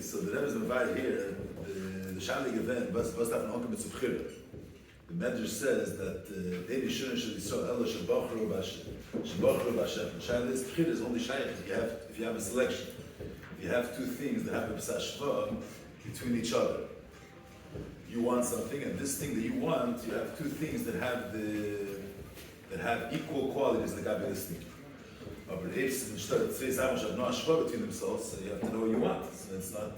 so the Rebbe is invited here, the Shalig event, was that an Onkel mit Zubchira. The Medrash says that Ebi Shuna Shel Yisrael Elo Shebochru B'Hashem. Shalig is Bchira is only Shaykh if you have a selection. If you have two things that have a P'sashva between each other. You want something, and this thing that you want, you have two things that have equal qualities like this thing. But if instead of three Zamos have no Ashva between themselves, so you have to know what you want. So it's not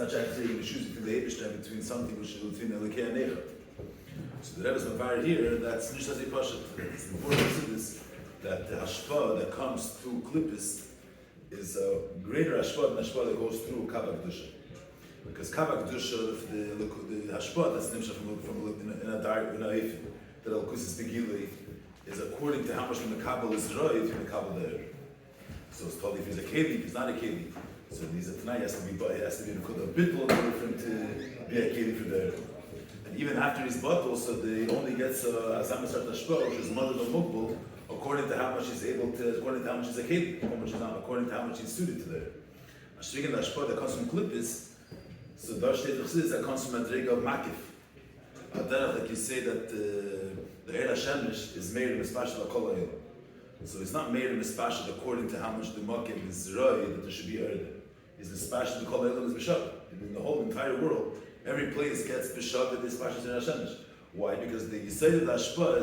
just saying you choose between the Eibishter between something which is between the Lekei and Necha. So the Rebbe is Maamar here, that's nicht as Pashat. It's important to see this, that the Hashpa that comes through Klippus is a greater Hashpa than Hashpa that goes through Kavak Dusha. Because Kavak Dusha, the Hashpa that's nimshach from in a dark, in a Eifin, that Al-Kusis Begili, is according to how much the Mekabel is right, if you Mekabel there. So it's told if he's a Keli, if he's not a Keli. So he's a Tanai, has to be a Bittul in order for him to be a Keli for there. And even after he's Batul, so he only gets a Azamasat Ashpa, which is Mother of Mukbul, according to how much he's able to, according to how much he's a Keli, according to how much he's suited to there. Ashrigan the Ashpa that comes from Klippus, so Ashtei that comes from a Drega of Makif. Like you say that the Eir HaShemesh is made in Mispashal HaKol HaElam. So it's not made in Mispashal according to how much the Makim is Roi that there should be Eir. It's Mispashal HaKol HaElam is B'Shabbat. In the whole entire world, every place gets B'Shabbat Mispashal Eir HaShemesh. Why? Because the Yisayid Hashpa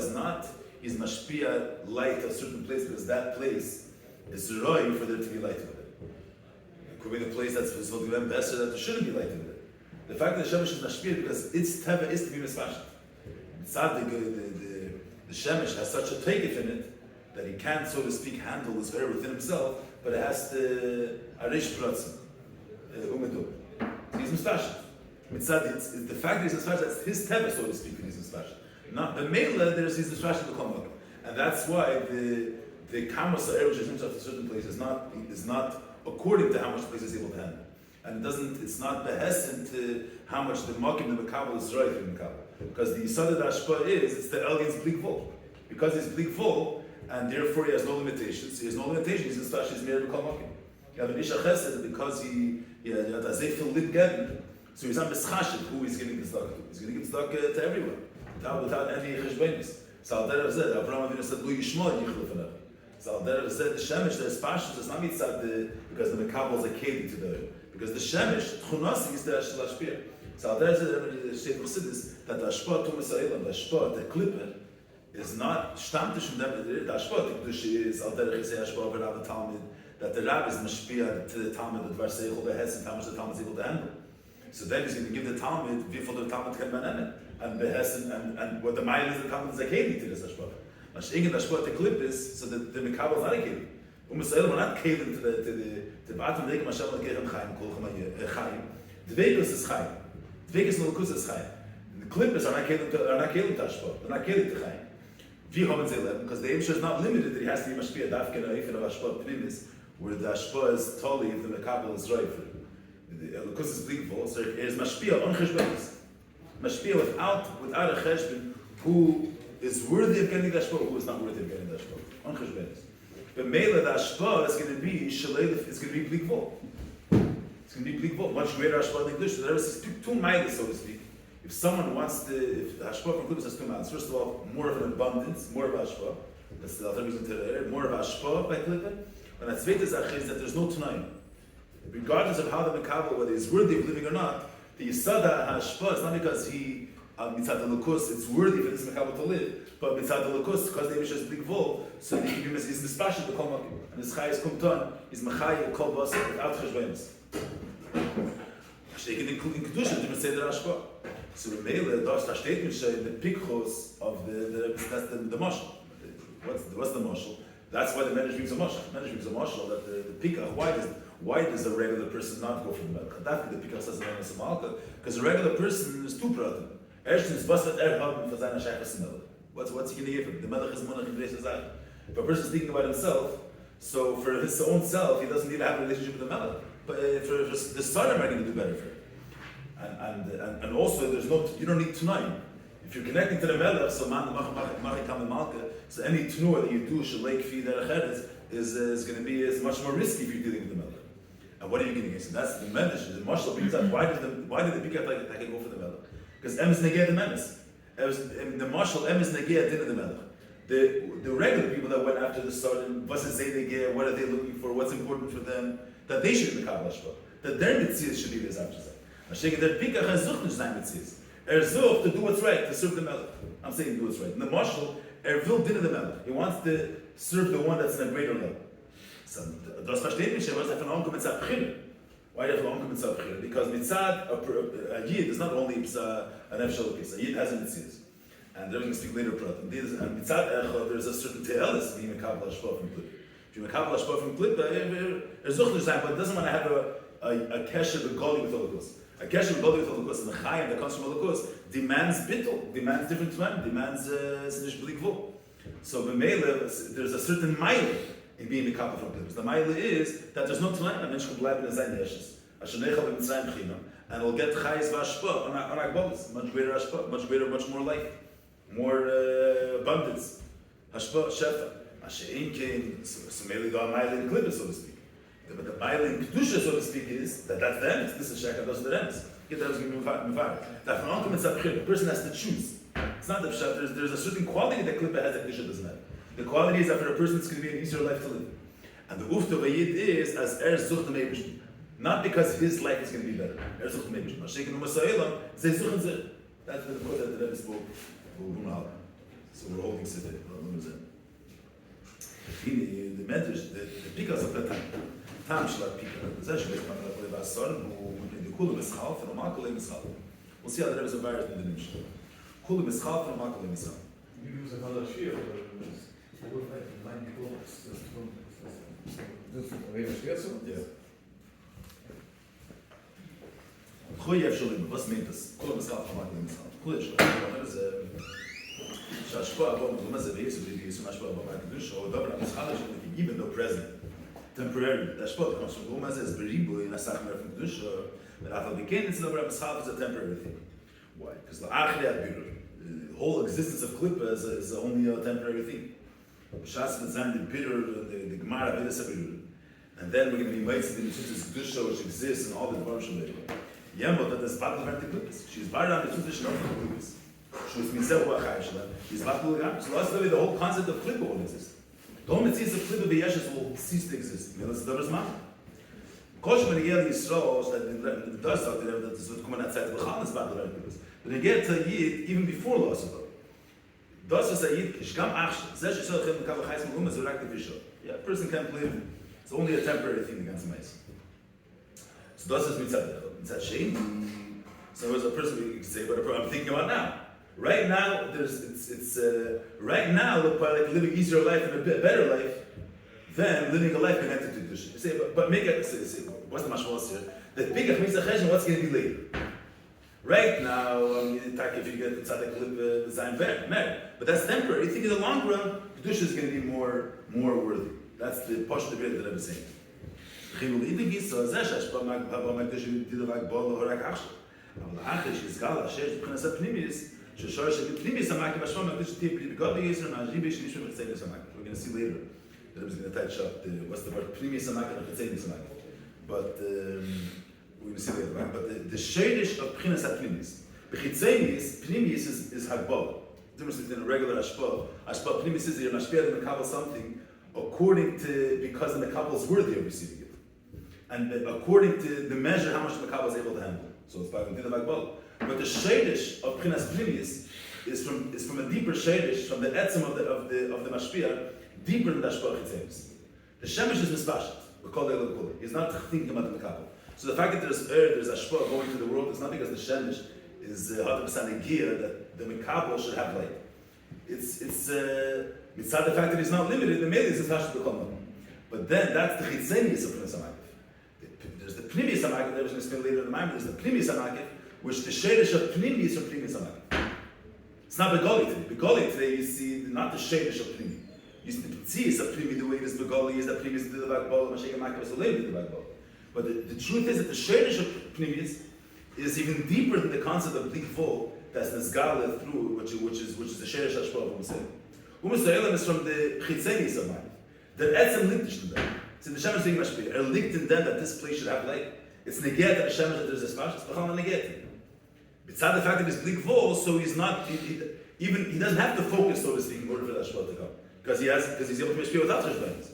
is Mashpia light of a certain place because that place is Roi for there to be light of it. It could be the place that's supposed to be Besser that there shouldn't be light of it. The fact that the Shemesh is Mashpia because its Teva is to be Mispashal. The Shemesh has such a takeif in it that he can't, so to speak, handle this air within himself, but it has to Arish Pratzim, Umedu. He's Mispashal. The fact that he's Mispashal, that's his Teva, so to speak, that he's Mispashal. Not the Mela, there's his Mispashal to come up. And that's why the Kamos air which is himself to a certain place is not according to how much the place is able to handle. And it's not behesed to how much the Makim the Mekabel is right in Mekabel. Because the Seder Dach it's the Elion's bleak full. Because he's bleak full, and therefore he has no limitations. He has no limitations, he's in he's married to Kol Makim. You have an Isha Chesed because he had a Zefil Lid Geden, so he's not Meschashit who he's giving tzedakah to. He's going to give tzedakah to everyone, without any cheshbonis. So Al Derech said, Avraham Avinu said, Lo Yishma Yichlu Fanav. So Al Derech said, the Shemesh, there's Pashtus, it's not mitzad because the Mekabel is a Kedi to the because the Shemesh, Tchunasi is the Ashpia. So Al Derech said, that the Ashpa to Messiah, the Ashpa, the Klipper, is not Shtamtish from them. The Ashpa, the Kedushi is Al Derech say Ashpa, but Rav Talmud, that the Rav is Mashpia to the Talmud, that Varseichel Behes, and how much the Talmud is able to handle. So then he's going to give the Talmud, before the Talmud can man and Behes, and what the Mile is, the Talmud is a Kedi to this Ashpa. Mashing the Ashpa, the Klip is, so that the Mekabel is not a Kedi. We're not Kedi to the bottom of the Mashallah Kechem Chaim, Kolchem Chaim. The Vegas is Chaim. The Vegas no Lukus is Chaim. The Klippers are not Kelim to Ashpa. They're not Kelim to Chaim. Because the Eibusher is not limited that he has to be Mashpia Dafke and Eifin of Ashpa Primis, where the Ashpa is totally if the Mekabel is right for it. The Lukus is bleakful, so it is Mashpia on Cheshbenis. Mashpia without a Cheshben who is worthy of getting the Ashpa, who is not worthy of getting the Ashpa. On Cheshbenis. But Mela, the Ashpa is going to be Shalelif, it's going to be bleakful. It's going to be bleakful, much greater Ashpa than English. So there is two miles, so to speak. If someone wants if the Ashpa from Klippus has 2 miles, first of all, more of an abundance, more of Ashpa. That's the other reason to the air, more of Ashpa by Klippus. And the zweite Sache is that there's no Tanaim. Regardless of how the Mekabel, whether he's worthy of living or not, the Yisada Ashpa is not because he, mitzad the Lukus, it's worthy for this Mekabel to live, but mitzad the Lukus, because the Eibusher is big vol, so the Kibim is Mispashit the Kol Makim. And his Chai is Kumton, is Machai Kol Basar without Cheshbenis. Actually, including Kedusha, you must say the Ashpa. So the Mele, das da steht mich in the Pikchos of that's the Mashal. What's the Mashal? That's why the Medrash brings a Mashal. The Medrash brings a Mashal that the Pikach, why does a regular person not go from the Melech? That's the Pikach says in the Malka, because a regular person is 2 pratim. Erstens, was wird haben für seine Sheikhs Melech? What's he going to give him? The Melech is Monach in Reis Hazak. If a person is thinking about himself, so for his own self, he doesn't need to have a relationship with the Melech. But for the Sarim are going to do better for him. And also, you don't need Tnaim. If you're connecting to the Melech, so so any Tnua that you do, Shalek Fi Derech Eretz, is going to be much more risky if you're dealing with the Melech. And what are you getting against? And that's the menace. The marshal brings up why did the Pika take go for the Melech? Because Em is negay the menace. The marshal Em is negay dinner the Melech. The regular people that went after the Sodom, what's it say they get? What are they looking for? What's important for them? That they should be Kabbalah Shpah. That their mitzvahs should be this after that. Mashayk their Pika has zuch nicht sein mitzvahs. Zuch to do what's right, to serve the Melech. I'm saying do what's right. And the marshal will dinner the Melech. He wants to serve the one that's in a greater level. So das versteht mich, was von Onkel mit Zabchir. Why do you have Onkel mit Zabchir? Because mitzad a Yid is not only an Efshel piece. A Yid has a mitzvahs. And they're going to speak later about it. And mitzad Echad, there's a certain te'elis being a Kabbalah Shpah from Klippa. If you're a Kabbalah Shpah from Klippa, zuch nicht sein, but it doesn't want to have a kesher begoli with Holocaust. A kesher begoli with Holocaust, and the chayim that comes from Holocaust demands bittul, demands different time, demands sinish b'likvul. So there's a certain mile in being the Kaplan from Klippa. The mile is that there's no time, a mensch can bleiben in sein Yeshes. Asher nechal b'mitzrayim b'chinam, and will get chayis v'ashpah on Akbolis, much greater ashpah, much greater, much more life. More abundance. Hashpa, Shefa. Ashein came, so maybe the mile in Klippa, so to speak. But the mile in Kedusha, so to speak, is that that's the emes. This is Shekha, those are the emes. That was going to be Mavar. That from Onkum and Tzabchir, the person has to choose. It's not the Pshat, there's a certain quality that Klippa has that Kedusha doesn't have. The quality is that for a person it's going to be an easier life to live. And the Ufta Vayid is as Zuch the Meibishtim. Not because his life is going to be better. Zuch the Meibishtim. Ashein and Umasa'elam, Zeh Zuch and Zeh. That's the quote that the Rebbe spoke. So we're holding Seder. The medrash, the pikas of the time shlak pika. The zesh lech mamar kol Asar, the kula mischal from Maamar kol mischal. We'll see how the Rebbe is a virus in the Nimshal. Kula mischal from Maamar kol mischal. You use another Shiur. Yeah. Choyev Shloime. Was meint das? Kula mischal from Maamar kol mischal. Choyev Shloime. שהשפוע הבא מדומה זה בייס ובייסו מהשפוע הבא מהקדוש או דבר המשחק שלו even though present temporary השפוע כמו שמדומה זה אז בריבו ינסח מרפן קדוש ולאחר מכן אצל דבר המשחק is a temporary thing. Why? Because the whole existence of Klippa is only a temporary thing. Shas Mitzan, the bitter, the Gemara, and then we're going to be mitzvah in the Kedusha which exists and all the Dvarim Shalom. Yemot that is battle of the Klippas. She's buried on the Kedusha of the Klippas. She's battle again. So that's the whole concept of Klippa won't exist. The whole mitzvah of Klippa b'yeshes will cease to exist. That's the Davar's Maamar. Kosh when you get Yisrael, that the dust out there, that is what come on that side of the Chal is battle of the Klippas. But you get to Yid even before loss of it. Das is a Yid, Kishkam Achshe. Zesh Yisrael Chem Kavach Chais Malum is a Visha. Yeah, a person can't live. It's only a temporary thing against the mice. So das is mitzvah. Mitzvah Shein. So as a person we can say, but I'm thinking about now. Right now, right now look like living easier life and a better life than living a life connected to Kedusha. You say, but make it. Say, what's the mashmos here? That big means the chesed. What's going to be later? Right now, if you get the tzaddik live design better, but that's temporary. You think in the long run, Kedusha is going to be more worthy. That's the push the bit that I'm saying. We're going to see later. The Rebbe is going to touch up what's the word Pnimi Samak and Chitzeni Samak. But we're going to see later. But the shadish of Pchinas HaPnimis. B'chitzenis, Pnimis is Hagbal. The difference between a regular Ashpa. Ashpa Pnimis is you're Mashpia the Mekabel something according to, because the Mekabel is worthy of receiving it. And according to the measure how much the Mekabel is able to handle. So it's by the Hagbal. But the shadish of Pchinas Pnimis is from a deeper shadish, from the etzem of the Mashpia, deeper than the Ashpa Chitzenis. The Shemesh is mispashet. We call it Elokuli. He's not thinking about the Mekabel. So the fact that there's Ashpa going to the world is not because the Shemesh is 100% a gear that the Mekabel should have light. It's mitzad the fact that he's not limited. The Mele is Tashat B'Kolman. But then that's the Chitzenis of Pnimis HaMakif. There's the Pnimis HaMakif. There was an explain later in the Maamar. There's the Pnimis HaMakif, which the shadish of Pnimi is from Pnimis HaMakif. It's not Begoli today. Begoli today you see not the shadish of Pnimi. You see the Ptzias of Pnimi, the way it is Begoli is that Pnimi is the Vagbol, Mashayim HaMakif is the label of the Vagbol. But the truth is that the shadish of Pnimi is even deeper than the concept of bleak full that's Nesgala through, which is the shadish Hashpah of Umasayim. Umasayim is from the Chitzenis of Ma'if. The etzem linked to them. So the Shemesh thing must be. Liegt in them that this place should have light. It's negate that the Shemesh that there's a smash. It's b'chal negate. Besides the fact that it's bleak full, so he's not. He doesn't have to focus, so to speak, in order for the Ashpah to come, because he's able to mashpia without Shloime.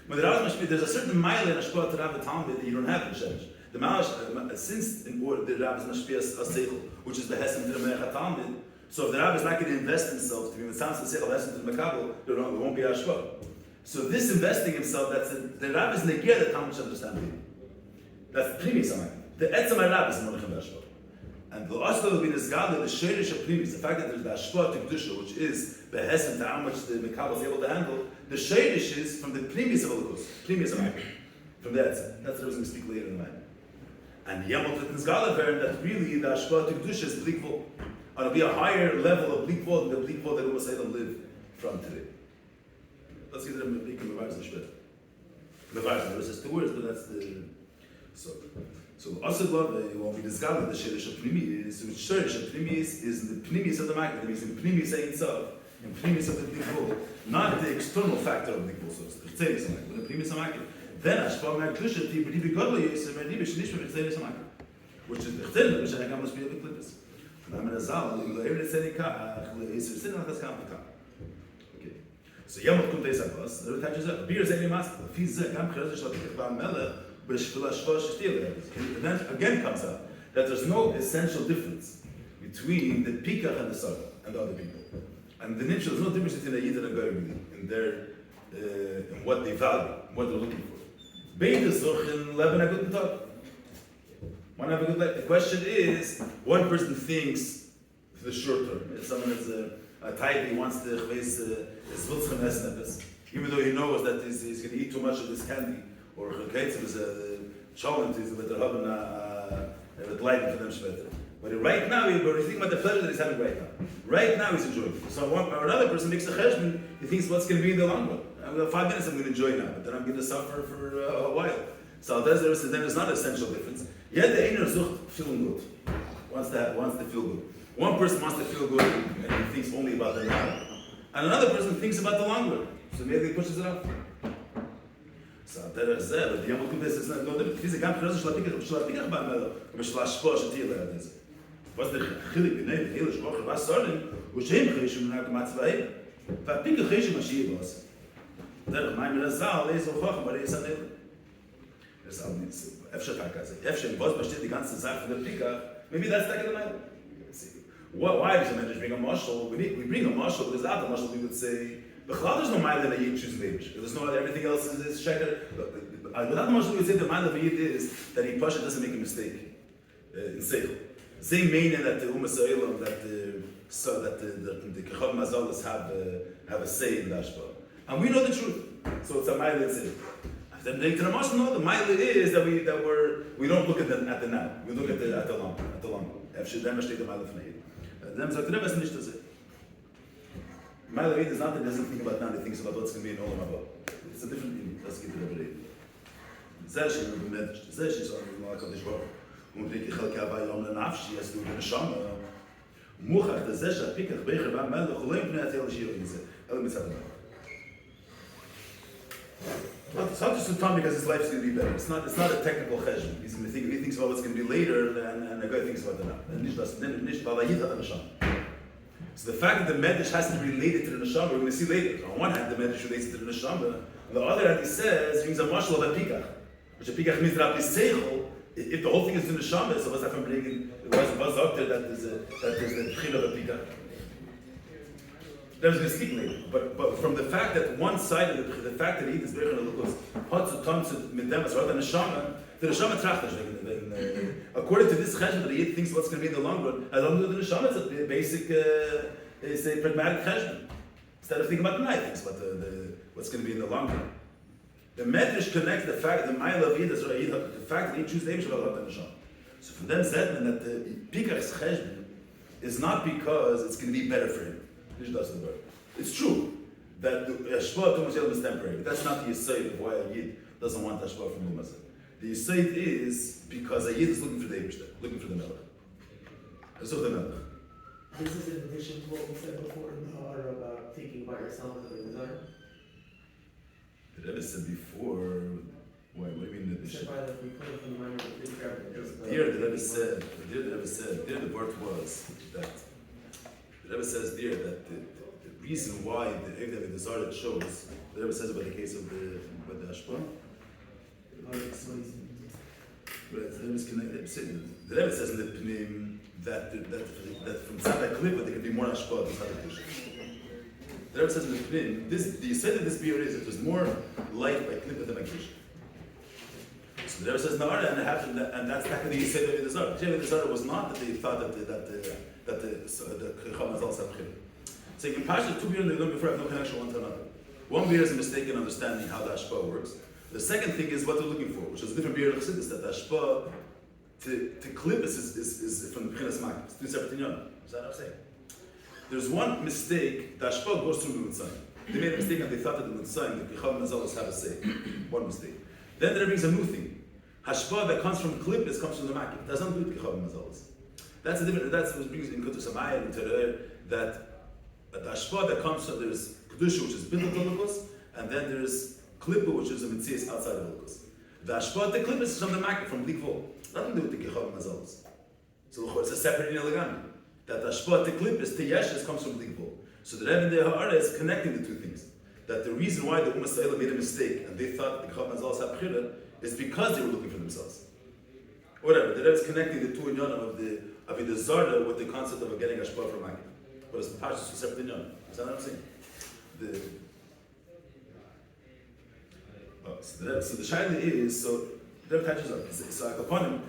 When the Rav mashpia, there's a certain mile in Ashpah to Rav Talmud that you don't have in Shemesh. The Malash, since in order the Rav is mashpia aseichel, which is the hesem to the Melech Talmud. So if the Rav is not going to invest himself to be mitzvah aseichel hesem to the Makabel, there won't be Ashpah. So this investing himself, the Rav is negir that Talmud should understand it. That's the premise of it. The etzem Rav is monach in Ashpah. And the Ashtei will be nisgad, the shirish of premise, the fact that there's the Ashpah to Kedusha, which is the hesem to how much the Makabel is able to handle. The shirish is from the premise of Holocaust, premise of it. From the etzem. That's what I was going to speak later in the night. And Yemot to nisgad that really the Ashpah to Kedusha is bleak vol. And it'll be a higher level of bleak vol than the bleak vol that Umas Eilam live from today. Let's get them bleak and Mevarz Nishbet. Mevarz, there is two words, but that's the... So Asar won't be discovered the Shirish of Pnimi, so Shirish of Pnimi is the Pnimis of the Makkah, that means in Pnimi saying itself, in Pnimis of the Blikvol, not the external factor of the Blikvol, so it's the Chtzelis of Makkah, but the Pnimis of Makkah. Then Ashpah Makkah, the B'dibi Godla Yisem, and Dibi Shnishma Chtzelis of Makkah, which is the Chtzelis, which I can must be a bit clippers. Maamar Azal, Le'er Tzedikah, Le'er Sin Al Chazkam Makah. Okay. So Yamot Kum Teis Abbas, the Ritach is up. Bir Zeni Master, Fiz Zeh, Gam Chazah Shaltikach Ba'am Melech, and then again comes out that there's no essential difference between the pikach and the Sar and the other people. And the niche, there's no difference between a Yid and a Goy in their in what they value, what they're looking for. Beid is and leben a good talk. One have a good life. The question is, one person thinks for the short term. If someone is a type, he wants to even though he knows that he's going to eat too much of this candy. Or Kovetz is a challenge is with the Rabban with light for them shveter. But right now, he's thinking about the pleasure that he's having right now. Right now, he's enjoying it. So another person makes a cheshbon, he thinks what's going to be in the long run. I'm going to 5 minutes I'm going to enjoy now, but then I'm going to suffer for a while. So then there's not an essential difference. Yet the einer sucht feeling good. Wants to feel good. One person wants to feel good and he thinks only about the now. And another person thinks about the long run. So maybe he pushes it up. So there is there, but the Yom Kippur is no different. He's a guy who doesn't shlapikach by Melo, but shlashpo shetil is. Was the chilik in the hele shpoch was sollen, wo shem chishim na kamatz vay. Va pikach chishim Shiur was. Der Maamar Azal is so hoch, aber ist nicht. Das auch nicht so. Efshe was besteht die ganze Sache für der pikach. Maybe that's like the Maamar. Why does the man just bring a marshal? We bring a marshal, because without the marshal we would say there's no mile in a yid choosing Leibish. There's no everything else is sheker. Without the marshal, we would say the mile of a yid is that he pasha doesn't make a mistake in seichel. Same meaning that the umas ha'olam that the kechov mazalas have a say in the ashpah, and we know the truth. So it's a mile in seichel. Then to the marshal, no, the mile is that we don't look at the now. We look at the long. After them, the mile of neid. Them sagt Rebbe is nicht to say. Maile is not that he doesn't think about now, he thinks about what's going to be in Olam Haba. It's a different thing. Let's get to Rebbe Reid. Zesh is a medrash. Zesh is on the HaKadosh Baruch Hu. Und Riki Chalkei Bayom lenafshi, es du beneshama. Muchach, the Zesh, Pikach, Becher, Bam Melech, Uleim Pnei Atel Shiurim. Ele mitzvah. It's not just a time because his life's going to be better. It's not a technical cheshbon. He's going to think. He thinks about what's going to be later, and the guy thinks about the now. And nicht balayita neshama. So the fact that the medrash has to be related to the neshama, we're going to see later. On one hand, the medrash relates to the neshama. On the other hand, he says he brings a mashal of a pikach, which a pikach means rabbi seichel. If the whole thing is the neshama, so what's that from bringing? Was up there that there's the tchil of a pikach. There's going to speak later, but from the fact that one side of the fact that he is very lukos hot to mit them as rather neshama, the neshama trachters. According to this cheshbon, the yid thinks what's going to be in the long run. As long as the neshama, it's a basic, it's a pragmatic cheshbon. Instead of thinking about the night, thinks about what's going to be in the long run. The medrash connects the fact that the mile of yid is the fact that he chooses the Eibush about the neshama. So from them said that the pikach's cheshbon is not because it's going to be better for him. It's true that the Ashpah to Mashiach is temporary, but that's not the Yisayid of why a Yid doesn't want Ashpah from Lumazah. The Yisayid is because a Yid is looking for the Eibishter, looking for the Melech. This is the Melech. This is in addition to what we said before in the order about thinking about yourself as a desire. The Rebbe said before, Why? What do you mean? Except by that we put it from the Maamar, we did grab it. There, the Rebbe said, there the word was that, the Rebbe says there that the reason why the Eved of the Zara shows, the Rebbe says about the case of the Ashpa. But the Rebbe says in the Pnim that from Tzaddik Klipa there can be more Ashpa than Tzaddik Klipa. The Rebbe says in the Pnim, the Seder of this beer is that there's more light by Klipa than by Klipa. So the Rebbe says Na'ara, and that's not the Seder of the Zara. The Seder of the Zara was not that they thought that the Chacham Azal said Klipa. So you can pass the two beers they learned before have no connection one to another. One beer is a mistaken understanding how the Ashpa works. The second thing is what they're looking for, which is a different beer of Chassidus, that the Ashpa to Klippus is from the B'chinas Makim. It's two separate inyanim. Is that what I'm saying? There's one mistake, the Ashpa goes through the Mitzayim. They made a mistake and they thought that the Mitzayim, the Kicham Mazalos have a say. One mistake. Then there brings a new thing. Hashpa that comes from Klippus comes from the Makim. It does not do with Kicham Mazalos. That's what brings in Kutu Samayim and Tereh, that the Ashpa that comes from, there's Kedusha, which is Bindel Tolukus, and then there's Klippa, which is a Metzias outside of Tolukus. The Ashpa, the Klippa is from the Makim, from Likvol. Nothing to do with the Kicham Mazalos. So it's a separate Inyalegami. That the Ashpa, the Klippus, the Yeshes comes from Likvol. So the Rebbe and the Ha'ara is connecting the two things. That the reason why the Ummah Sa'ila made a mistake and they thought the Kicham Mazalos had B'chira is because they were looking for themselves. Whatever, the Rebbe is connecting the two Inyanim of the Zarda with the concept of getting Ashpa from Makim. But it's the Pashas to separate Inyanim. Is that what I'm saying? So the shaila is, so the Rebbe touches on. So upon him,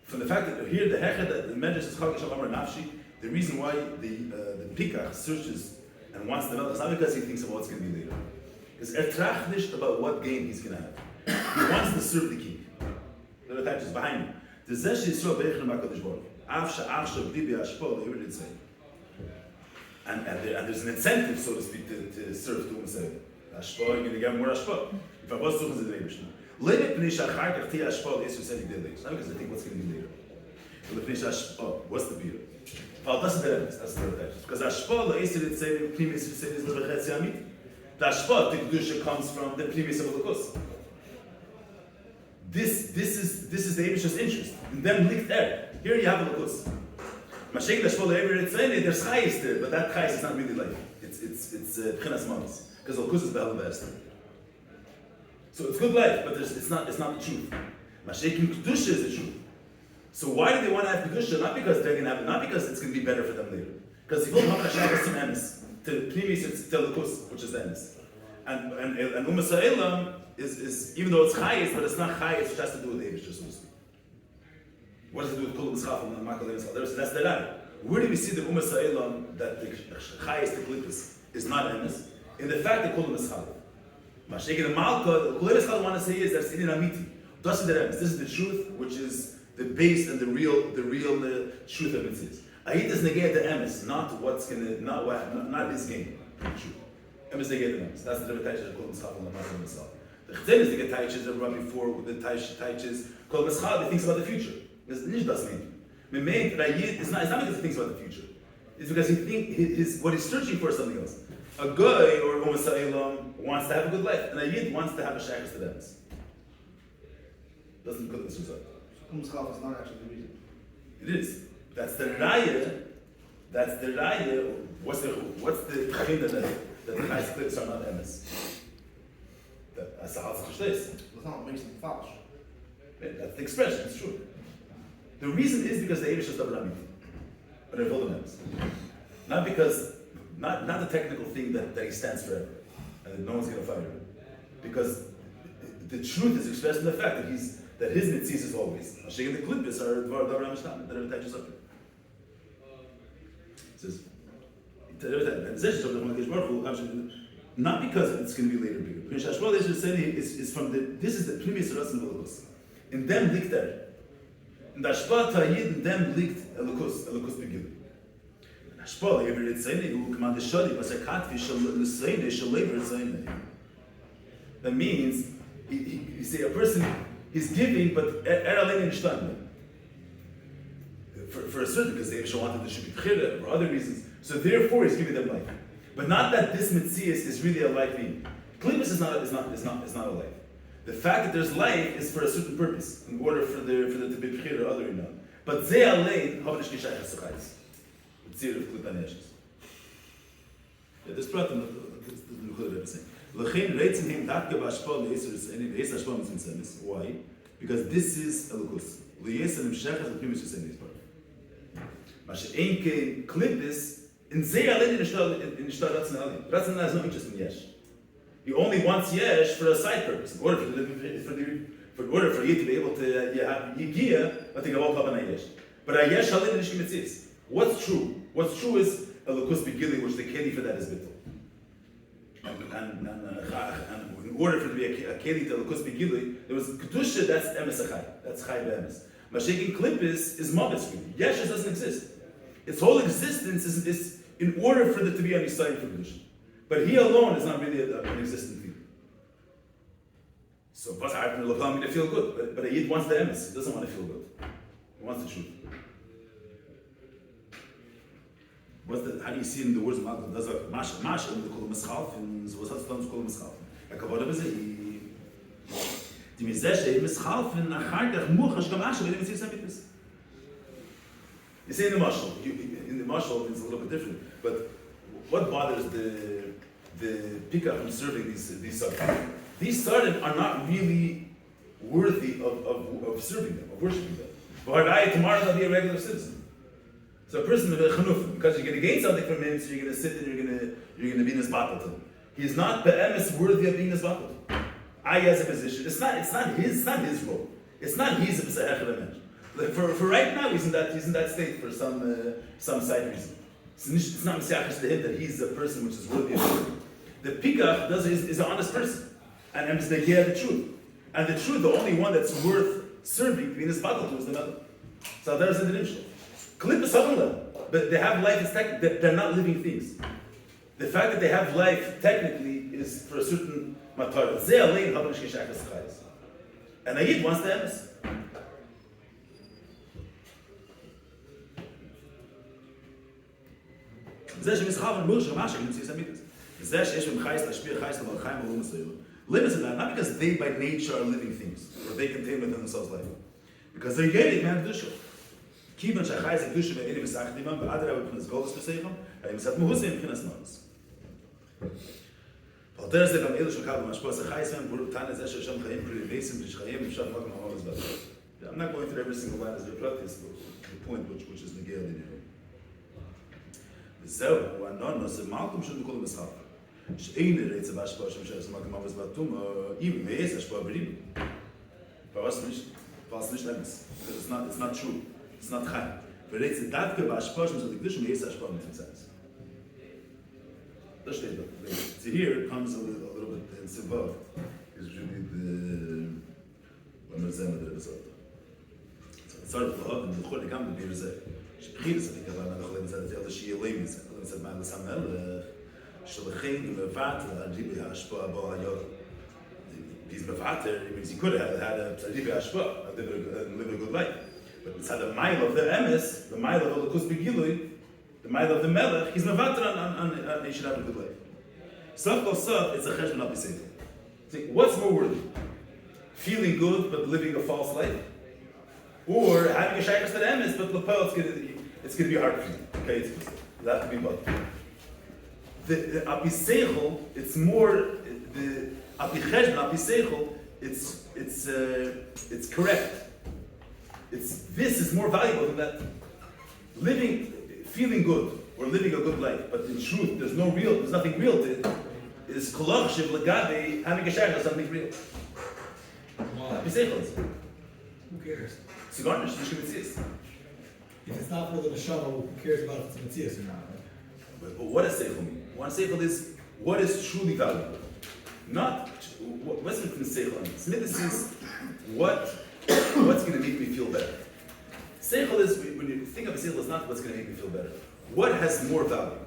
from the fact that here the hechet that the medrash is called Shalom Nafshi, the reason why the pikach searches and wants to know is not because he thinks about what's going to be later. It's ertrachnish about what game he's going to have. He wants to serve the king. The Rebbe touches behind him. The zesh yisrael beichel makadosh baruch avsha b'dibi ashpo the Hebrew did say. And there's an incentive, so to speak, to serve to Ummah. Ashpa, you're going to get more Ashpa. If I was talking to the Rebbe, Lebe Pnisha Charkach Tia Ashpa, Yesu said he did later. Not because I think what's going to be later. But the Pnisha Ashpa, what's the beer? Well, that's the evidence. That's the third. Because Ashpa, the Yesu did say, Pnimis said is the Bechetz Yamit. The Ashpa, the Kedusha comes from the Pnimis of Holocaust. This is the Abish's interest. In them linked there. Here you have Holocaust. Mashik the Ashpa, the Abish's saying there's Chayis there, but that Chayis is not really life. It's B'chinas Mamas. Because Holocaust is Behel B'Esther. So it's good life, but it's not the truth. Mashiachim Kedusha is the truth. So why do they want to have Kedusha? Not because they're going to have it, not because it's going to be better for them later. Because if you want to have some emes, to Pnimis it's Telukus, which is the emes. And Ummah Sa'ilam is, even though it's Chayis, but it's not Chayis, which has to do with the Eibush, so to speak. What does it do with Kol Mitzchaf and Makal Eibush? That's the lie. Where do we see the Ummah Sa'ilam that the Chayis, the Klippus, is not emes? In the fact that Kol Mitzchaf. Mashik the Malka, the Kovetz want to say is that's in Amiti. This is the truth, which is the base and the real truth of it is. Ayit is negate the emes, not what's gonna, not his game. True. Emes negate the emes. That's the Rebbe Taiches of Kol Mitzchaf and Maamar himself. The Chazin is the Taiches that run before the Taiches. Kol Mitzchaf, he thinks about the future. Because Nish doesn't mean. Memein Ayit is not because he thinks about the future. It's because what he's searching for is something else. A guy or Ummah Sa'ilam wants to have a good life, and a Yid wants to have a shaykhs to them. Doesn't put this result. Ummah Sa'ilam is not actually the reason. It is. That's the raya. What's the chin that the nice clips are not emes? That's the house of Ashtei. That's not what makes them false. That's the expression. It's true. The reason is because the Eibush is double amiti, but they're both emes. Not because. Not the technical thing that he stands forever and that no one's going to fire him. Because the truth is expressed in the fact that his mitzias is always. Ashik and the klippus are Dvar Davar HaMishtam that it attaches up to. It says, not because it's going to be later bigger. Is from this is the previous Ratzon Holocaust. In them liegt in the Ashpa Tayyid, in them liegt Elokus Begil. Ashpa, every Ritzayne, who command the Shadi, but a Katvi shall Lusayne, shall labor Ritzayne. That means, you say a person, he's giving, but Eralin Nishtanda. For a certain, because they wanted the Shubi B'chira, or other reasons. So therefore, he's giving them life. But not that this Metzias is really a life being. Klippus is not a life. The fact that there's life is for a certain purpose, in order for there to be bechir or other enough. But ze alein haben nicht gescheit hasachais. With zir of Kaplan ashes. Yeah, this problem is the Nukhul Rebbe saying. L'chein reitzim him datke b'ashpah le'eser hashpah mitzvim semis. Why? Because this is elukus. Le'eser nimshechas l'primus yisemis part. Mashe ein kein klippis in ze alein in ishtar ratzionali. Ratzionali has no interest in yesh. He only wants yesh for a side purpose. In order for you to be able to have yigia, but to go up on a yesh. But a yesh halin nishki mitzvahs. What's true? What's true is a lukus begili, which the keli for that is bittul. And in order for it to be a keli to lukus begili, there was kedusha. That's emes achai. That's chai be'emes. Mashikin klippis is mavis really. Yesh doesn't exist. Its whole existence is in order for it to be on Yisrael for kedusha. But he alone is not really an existent thing. So, but I'm going to feel good. But a yid wants the emes. He doesn't want to feel good. He wants the truth. How do you see in the words of Malcolm? Does a mash in the kol mischalf and was hat stand kol mischalf. A kavod be ze die mizeshe mischalf and achar kach muchash kamash when you see something this. You say in the mashal. In the mashal it's a little bit different. But what bothers the pika from serving these sardim? These sardim are not really worthy of serving them, of worshiping them. But tomorrow they'll be a regular citizen. So a person with a chanuf, because you're going to gain something from him, so you're going to sit and you're going to be nisbatel. He's not be'emes worthy of being nisbatel. I as a position, it's not his role. It's not his b'sehech lemensh. For right now, he's in that state for some side reason. It's not misyachish to him that he's a person which is worthy of it. The pikach is an honest person, and is the truth. And the truth, the only one that's worth serving to be nisbatel to is the mother. So there's the dimension. But they have life, they're not living things. The fact that they have life technically is for a certain matar. And a yid wants the emes. Limits in that, not because they by nature are living things, or they contain within themselves life. Because they're getting man kedusha. Kiban shachai ze kedusha ve'eli v'sachdimam v'adra v'p'nas golus v'seichem ha'im sat muhusim v'p'nas nonis. Palter ze gam elu shokal v'mashpo zachai zem v'rutan ze sheshem chayim privesim v'shchayim v'shat mak ma'amar v'zbat. I'm not going through every single line as we practice, the point which is negated in here. V'zeu v'anon nos malkum shel mekol v'schal. She'ein reitze v'ashpo shem sheres mak ma'amar v'zbatum im ve'es ashpo v'rim. Was nicht emes. Because it's not true. It's not chai. Ve'reitze datke v'ashpo shem sheres mak ma'amar v'zbatum That's so here comes a little bit in Sibov. Is really the when we're saying the result. So it's sort of the whole come to be reserved. Shpchir is the Kaplan and the Cholem said the Shiurim is the said man the Samel Shlachin Mevat and Ribi Hashpa Abo Hayod. He's Mevater, it means he could have had a Ribi Hashpa, live a good life. But it's had a mile of the Emes, the mile of the Kus Begilui, the mile of the Melech, he's Mevater on he should have a good life. Saf kol saf, it's a cheshbon al b'seidel. See, what's more worthy? Feeling good but living a false life? Or having a shaykhs to the emes, but lapel, it's going to be hard for you. Okay, it's that to be both. The apiseichel, it's more the apicheshbon apiseichel. It's correct. This is more valuable than that. Feeling good or living a good life, but in truth, there's nothing real to it. Is kolachshiv legabe having a shaykhs or something real? Apiseichel. Who cares? It's a garnish. If it's not for the neshama, who cares about if it's mitzias or not? Right? But what does seichel mean? What seichel is what is truly valuable. Not what's the seichel? Smithis is what's going to make me feel better. Seichel is when you think of a seichel, it's not what's going to make me feel better. What has more value?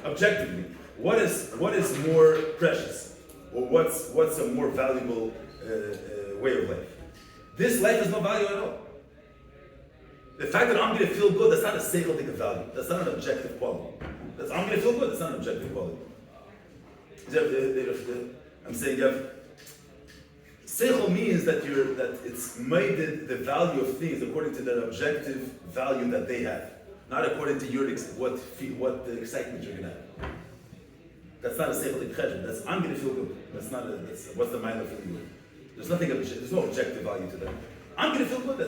Objectively, what is more precious, or what's a more valuable way of life? This life has no value at all. The fact that I'm going to feel good, that's not a seichel thing of value. That's not an objective quality. I'm going to feel good, that's not an objective quality. I'm saying Seichel means that it's made the value of things according to their objective value that they have, not according to your what the excitement you're gonna have. That's not a seichel cheshbon. That's I'm gonna feel good. That's not what's the mind of feeling good. There's no objective value to that. I'm gonna feel good.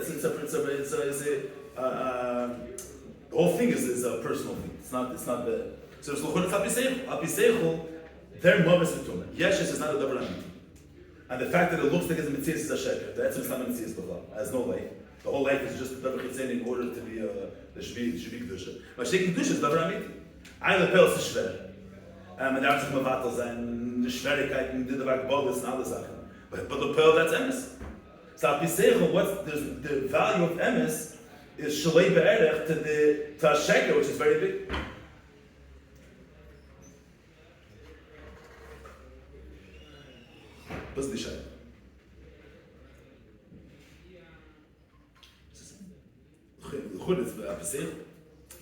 The whole thing is a personal thing. It's not the so it's l'chol apiseichel. Their mamas v'tumah. Yeshes is not a davar amiti. And the fact that it looks like it's a mitzvah is a sheker. The etzem is not a mitzvah has no life. The whole life is just a davar chitzeni in order to be the shvi kedusha. But shvi kedusha is davar amiti. Ein lepel is schwer. Man darf sich mevatel sein, die Schwierigkeiten, die Bogus and alle Sachen. But the pearl, that's emes. So apiseichel, the value of emes is shalei be'erech to a sheker, which is very big. What's the shayla?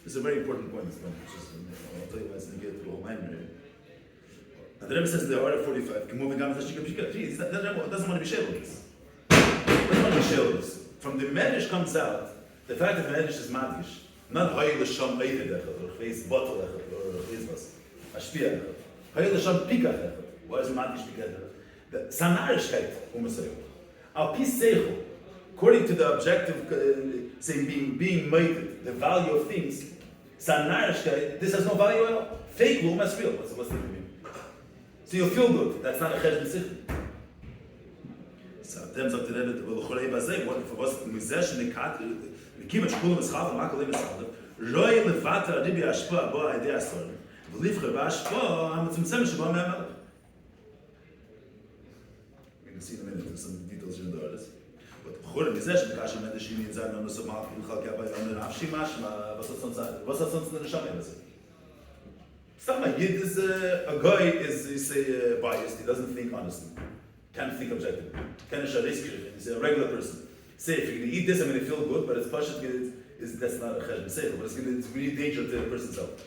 This is a very important point. I'll tell you why it's going to get to the whole Maamar. And the Rebbe says in the order 45, it doesn't want to be shared with this. It doesn't want to be shared with this. From the Medrash comes out, the fact that the Medrash is madish, not Hayil L'Sham Eided Echad, or Chveis Bottle Echad, or Chveis Bas, Ashtei Echad. Hayil L'Sham Pika Echad. Why is madish Pika Echad? The Sanarishkeit, Al Pi Seichel, according to the objective, saying being made, the value of things, Sanarishkeit, this has no value at all. Fake will must real. What's the meaning? So you'll feel good. That's not a cheshbon sichel. So them sagt der Rebbe, will chorei bazeh, what for was mizesh nekat, kivat shkulam eschal, makalem eschal, roi levater ribi ashpa bo aidei asar, v'livcher ba'ashpa hamitzimtzem sheba me'amelech. We can see in a minute some details here in the artist. But chorei mizesh nekashem medeshim yitzar nonus amal kilchal kabay amir afshi mashma, was hat sonst in der Shamay bazeh? It's not like Yid is a guy is biased. He doesn't think honestly. Can't think objectively. He's a regular person. Say if you're going to eat this, I'm going to feel good, but it's pashut that's not a cheshbon seichel, but it's really dangerous to the person's health.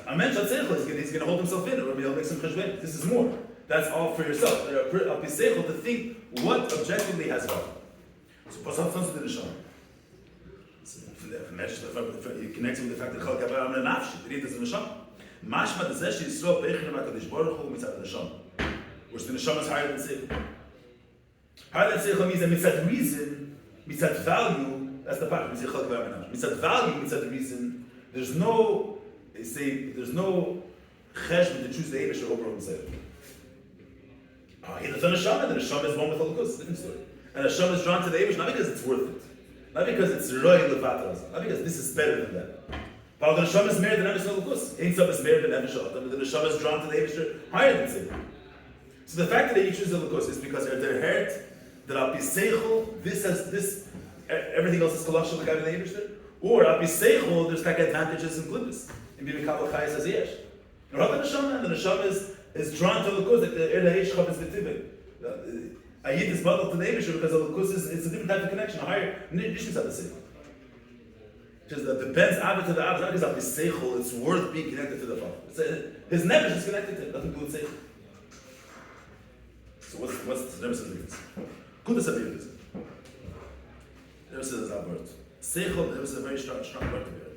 A mensch at seichel, he's going to hold himself in, or he'll make some cheshbon. This is more. That's all for yourself. Al pi seichel to think what objectively has value. So pasal comes to the neshama. He connects with the fact that chal kabel amar nafshi. That he does the neshama. Mashma the zesh Yisrael beichim HaKadosh Baruch Hu mitzad neshama, which the neshama is higher than seichel. Higher than seichel means that mitzad reason, mitzad value. That's the part. Mitzad value, mitzad reason. There's no cheshbon to choose the Eibush over himself. He does the neshama. The neshama is one with Holocaust. Different story. And the neshama is drawn to the Eibush not because it's worth it, not because it's roy levatras, not because this is better than that. But the neshama is married than Emes Holocaust. Ein Sof is married than Emes Holocaust. The neshama is drawn to the Eibush higher than seichel. So the fact that they choose the Holocaust is because they're heard that al pi seichel this everything else is kolashal l'gabe the Eibush, or al pi seichel there's like advantages and goodness in being kabel chayes as yesh. And the neshama is drawn to the Holocaust like the Eish Chav is v'tivik. A Yid is bottled to the Eibush because the Holocaust it's a different type of connection, a higher nishmas at the seichel. Because the depends Abba to the Abba, not because of his seichel, it's worth being connected to the Father. His nefesh is connected to it, nothing to do with seichel. So what's the Rebbe says against? Good as a beer is. The Rebbe says that word. Seichel, the Rebbe says a very strong word to bear.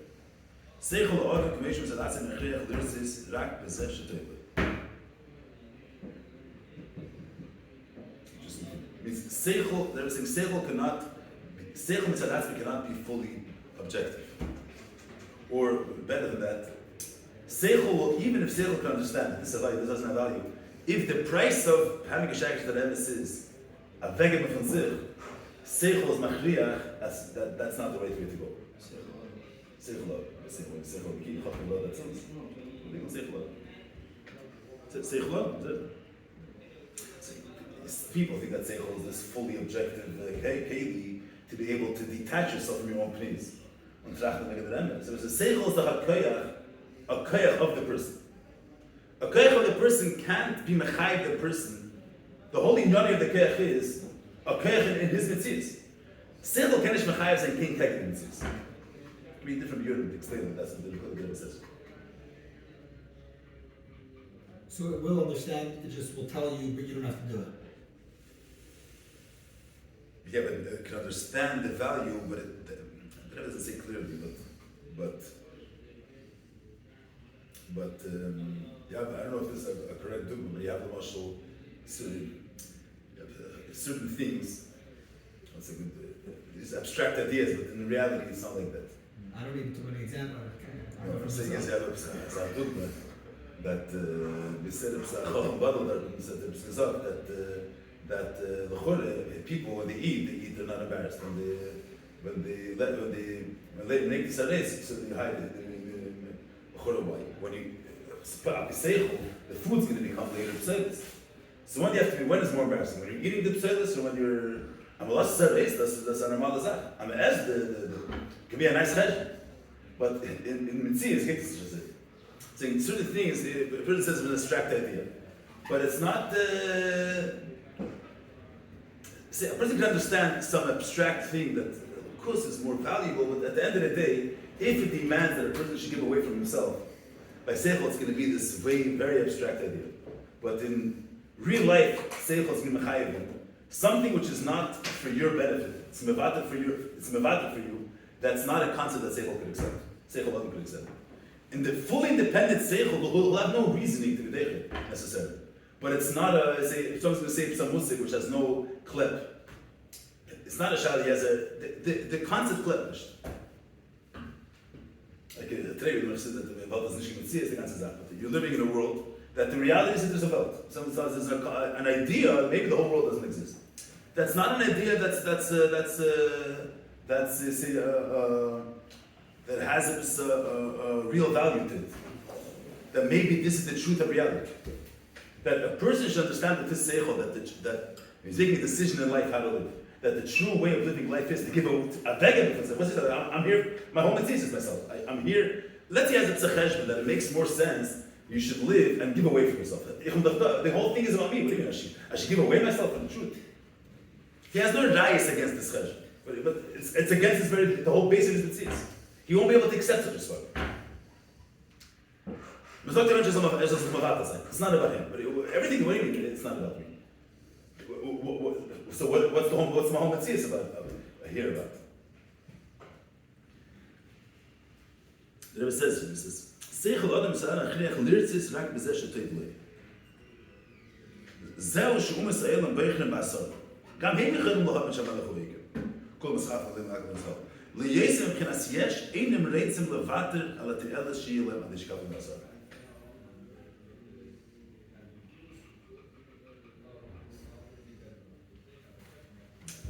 Seichel, the other commission says that's in Echriach, there is rak bezeh shetevah. Just means seichel, the Rebbe saying seichel cannot be fully objective. Or better than that, seichel will, even if seichel can understand that this doesn't have value, if the price of having a shaykh that emes is a vegem von sich, seichel is machriach, that's not the right way to go. Seichel, that's it. Seichel, people think that seichel is this fully objective keli to be able to detach yourself from your own pleas. So it's a seichel is a koyach of the person. A koyach of the person can't be mechayiv the person. The whole inyan of the koyach is a koyach in his mitzvahs. Seichel kenish mechayiv saying king kek in mitzvahs. Read different Shiurim to explain that. That's what the Rebbe says. So it will understand. It just will tell you, but you don't have to do it. Yeah, but can understand the value, but it doesn't say clearly. But yeah, I don't know if this is a correct dogma, but you have the marshal certain things. These abstract ideas, but in reality, it's not like that. I don't need too many examples. I'm saying yes, you have a dogma that we said that the people when they eat, they're not embarrassed. When they make this arrest, so they hide it. When you put up the food's going to become later pselis. So when is more embarrassing? When you're eating the pselis or when you're that's a normal zach. Can be a nice cheshbon, but in Mitzias, saying certain things, the person says it's an abstract idea, but it's not. A person can understand some abstract thing that, of course, is more valuable, but at the end of the day, if it demands that a person should give away from himself, by seichel it's going to be this very abstract idea. But in real life, seichel is going to be something which is not for your benefit. It's mevater for you. That's not a concept that seichel could accept. Seichel doesn't could accept. In the fully independent seichel, will have no reasoning to be there necessarily. But it's not if someone's going to say some musik which has no clip. It's not a shah. He has the concept clip. Like today we said that the belt doesn't see the concept. You're living in a world that the reality is that there's a belt. Someone says there's an idea. Maybe the whole world doesn't exist. That's not an idea that has a real value to it. That maybe this is the truth of reality. That a person should understand that this seichel, that he's making a decision in life how to live. That the true way of living life is to give a vegam of himself. I'm here, my whole mitzvah is myself. I'm here. Let's say as it's a cheshbon, that it makes more sense. You should live and give away from yourself. The whole thing is about me. What do you mean? I should give away myself for the truth. He has no rayas against this cheshbon, but it's against the whole base of his mitzvah. He won't be able to accept such a story. It's not about him, but everything what do you mean? It's not about me. So what's my whole mitzvah about? Here about. The Rebbe says, "Seichel adam sa'an achriach lirtzis rak b'zeh shetoid lei. Zeu she'umas ha'elam beichnem ba'asar. Gam heim yichadum lohat m'shamal lechoveker. Kol maschaf alim ak maschaf. Leyesem chinas yesh einem reitzem levater ala te'elas she'yilem ad ishkafim ba'asar."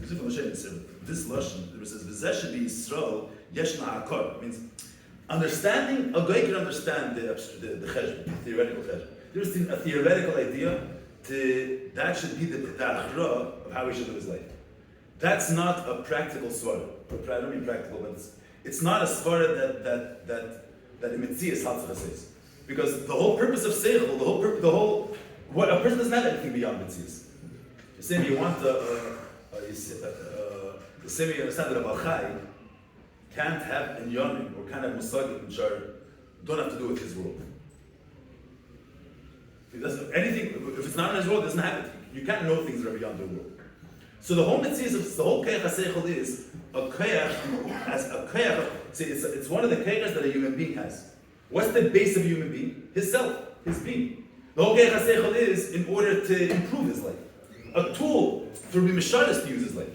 This lashon, it says, "V'zeh shebi Yisrael yesh na'akor." Means understanding. A guy can understand the cheshbon, the theoretical cheshbon. There's a theoretical idea that should be the achra of how he should live his life. That's not a practical svara. I don't mean practical, but it's not a svara that the Metzias Hatzach says, because the whole purpose of seichel, what a person doesn't have anything beyond Metzias. You're saying you want the same you understand that a Balchai can't have inyanim or can't have musagim which don't have to do with his world. If it's not in his world, it doesn't have it. You can't know things that are beyond the world. So the whole mitzvah, the whole keach haseichel is a keach as a keach. See, it's one of the keichas that a human being has. What's the base of a human being? His self, his being. The whole keich haseichel is in order to improve his life. A tool for Misharis to use his life.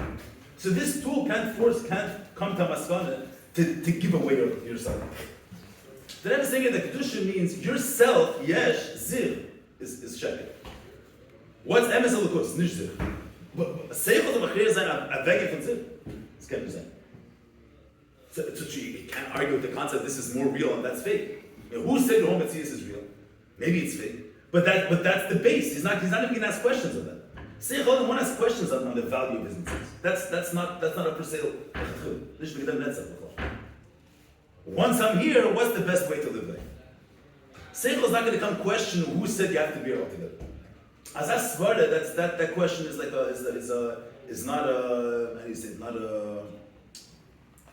So this tool can't come to Maskana to give away yourself. The Rebbe is saying that Kedusha means yourself, yesh, zir, is shekel. What's emes elukus? Nish zir. But seichel of achir zayin a vegin from zir. It's kept zayin. So you can't argue with the concept this is more real and that's fake. Who said the whole Metzias is real? Maybe it's fake. But that's the base. He's not even going to ask questions of that. Seichel one asks questions on the value of his mitzvahs. That's not a per se. Once I'm here, what's the best way to live life? Seichel is not going to come question who said you have to be here altogether. As I swear that question is like it's not a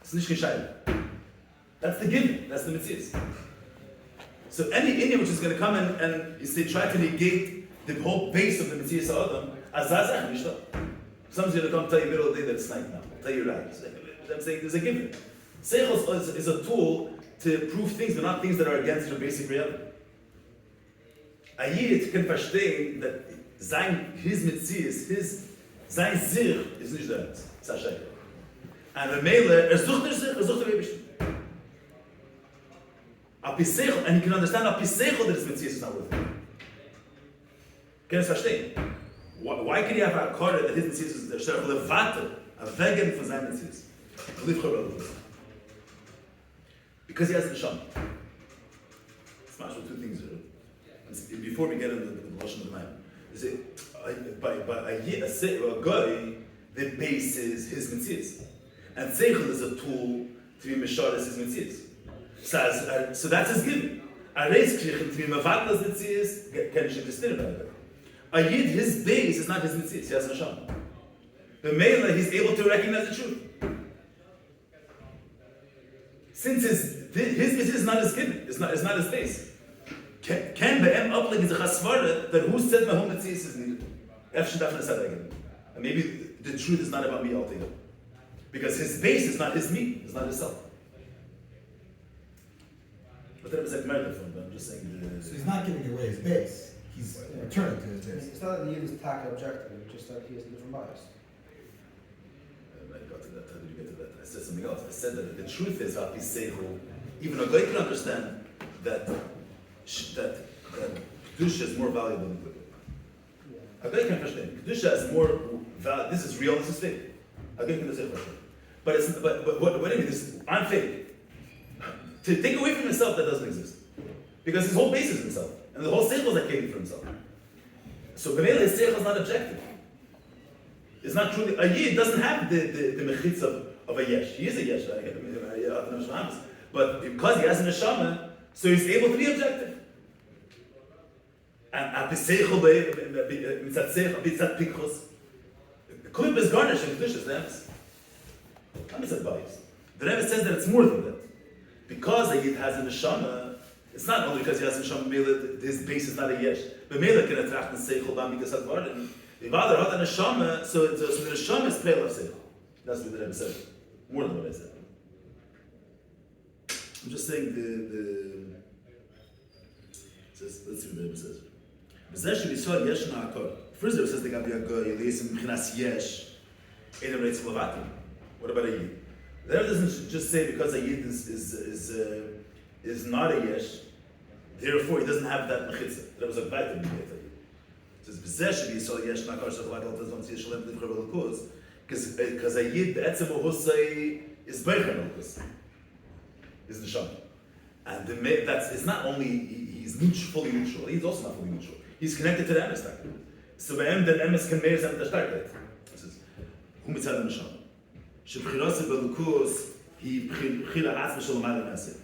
it's nicht gescheit. That's the given. That's the mitzvahs. So any Indian which is going to come and try to negate the whole base of the mitzvahs Adam. Someone's going to come tell you middle of the day that it's night now. Tell you right. I'm saying there's a given. Seichel is a tool to prove things, but not things that are against your basic reality. A Yid can verstehen that his Metzies, sein Sich is nicht der Emes. It's a Sheker. And the Mele, sucht sich, sucht Rebischen. And he can understand a Piseichel that his Metzies is not worth it. Can you verstehen? Why can he have a Korah that his Metzies is der Sheker Levater, a vegan for sein Metzies? Because he has the Neshama. It's not two things here. Before we get into the Lashon of the Maamar, is it by a guy, the base is his Metzies. And Seichel is a tool to be Mesharis his Metzies. So that's his given. A reis kriegen to be Mevatlas Metzies, can you understand about it? A Yid, his base is not his Metzies, he has Neshama. The Mela, he's able to recognize the truth. Since his Metzies is not his given, it's not his base. Can the M uplink is a chasvara that who said my home Metzies is needed? F should definitely say that again. And maybe the truth is not about me altogether. Because his base is not his me, it's not his self. But that was like metaphor, but I'm just saying. So he's not giving away his base, he's returning to his base. It's not that the Yid is attack objectively, it's just that he has a different bias. I got to that, how did you get to that? I said something else. I said that the truth is, even a guy can understand that Kedusha is more valuable than Kedusha. A guy can understand. Kedusha is more valuable. This is real, this is fake. A guy can understand. But what do you mean? This is unfake. To take away from himself, that doesn't exist. Because his whole base is himself. And the whole seichel is like for himself. So B'nei his seichel is not objective. It's not truly, a Yid doesn't have the mechitz of a yesh. He is a yesh, but because he has a neshama, so he's able to be objective. And a b'seichel mitzat seichel, mitzat pikchos. Could be garnish and Kedusha is the emes. Not mitzat bias. The Rebbe says that it's more than that. Because a Yid has a neshama, it's not only because he has a neshama, his base is not a yesh. But Mela can attract and seichel bam because of garden. If other had a neshama, so the neshama is pale of seichel. That's what the Rebbe said. More than what I said. I'm just saying let's see what the Rebbe says. B'zeh sheb'yisrael yesh na'akor. First it says the Gabi Agoy, Elias Mchinas Yesh, Edom Reitz Lavatim. What about a Yid? The Rebbe doesn't just say because a Yid is not a Yesh, therefore he doesn't have that Mechitza. The Rebbe was like, Bayom, it says, B'zeh sheb'yisrael yesh na'akor, Shechavak al Tazon Tzir Shalem T'chor V'Lukuz, because a Yid, the Etzem Ohusay, is Beicher V'Lukuz, is the Sham. And it's not only, he's fully neutral, he's also not fully neutral. He's connected to the Emes Taka. So be'em the Emes can meir sem t'ashtarket. It says, Hu mitzad ha'neshama. Sheb'chirase b'lukuz, hi b'chira atzma shalom ala me'aseh.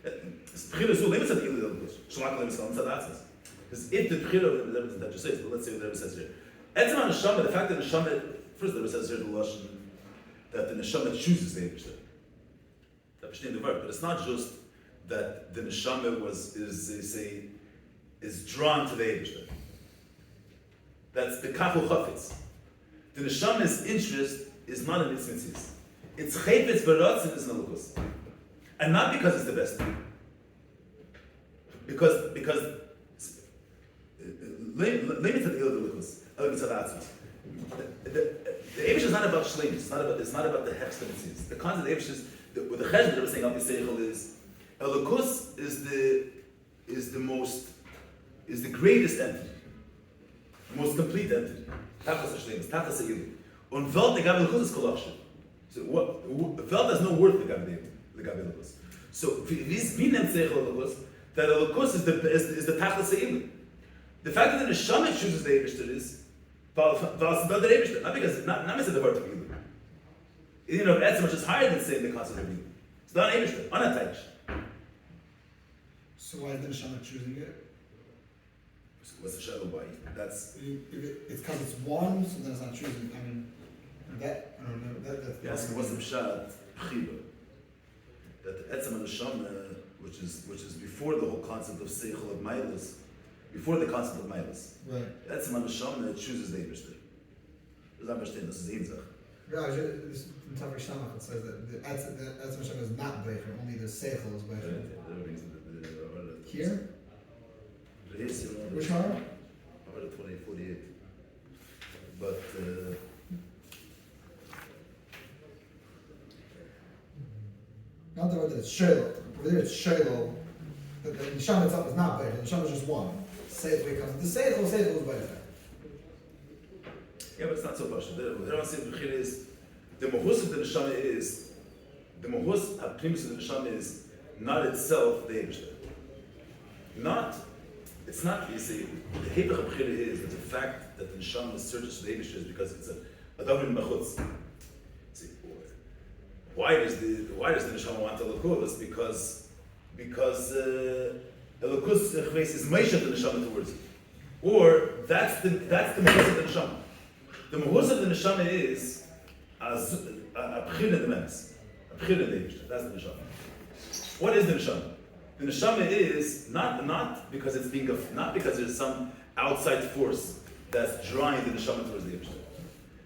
B'chira zu, le'im mitzad ilu l'lukuz. Shalom ala me'aseh, mitzad atzmas. Because if the b'chira, the Rebbe just says, but let's say what the Rebbe says here. Etzem ha'neshama, the fact that the neshama, first the Rebbe says here, the Lashon, that the neshama chooses the Eibishter. That b'shtein the verb, but it's not just that the neshama is drawn to the Eibishter. That's the kafel chafetz. The neshama's interest is not in its mitzvahs. It's chayfetz v'ratzin is nalukus, and not because it's the best thing. Because limited ilukus, the Eibush is not about Shloime. It's not about the hex that it sees. The concept of the Eibush is with the chesed that we're saying Al Piseichel is elukus is the greatest entity. The most complete entity. Tachas Shloime, Tachas Eilu. On Welt the Gabi Lukus is Kolachshin. So Welt has no worth the Gabi Lukus. So we name Seichel Lukus that Lukus is the Tachas Eilu. The fact that the Neshama chooses the Eibishter is not because not mitzvah the word of Eilu. You know, Etzem which is higher than saying the concept of Eilu. It's not Eibishter, unattached. So why is the Neshama choosing it? What's the shadow by? That's it's because it's one, so then it's not choosing. I mean, that I don't know. That's yes, it wasn't pshat chiba. That the etzem and the neshama, which is before the whole concept of seichel of mailas, before the concept of mailas. Right. The etzem and the neshama chooses the Eibishter. Das understand, das ist Einsach. Yeah, this Tavri Shamach, it says that the Etzem Hashem is not Becher, only the Seichel is Becher. Here? Which Hara? 48. But not the word that it's Shiloh. Over there it's Shiloh. The Nisham itself is not Becher, the Nisham is just one. Seichel comes. The Seichel is Becher. yeah, but it's not so much. The Rebbe says is the Mahus of the Neshama is the Mahus Primus of the Neshama is not itself the Eibishter. It's not, you see, the Hebech of Bechira is that the fact that the Neshama searches for the Eibishter is because it's a Davin Machutz. See, why does the Neshama want Elokus? Because Elokus is Meisha the Neshama towards it. Or that's the Mahus of the Neshama. The Mahus of the Neshama is a Bechira the Memes. A Bechira the Eibishter. That's the Neshama. What is the Neshama? The neshama is not because it's being not because there's some outside force that's drawing the neshama towards the Eibishter.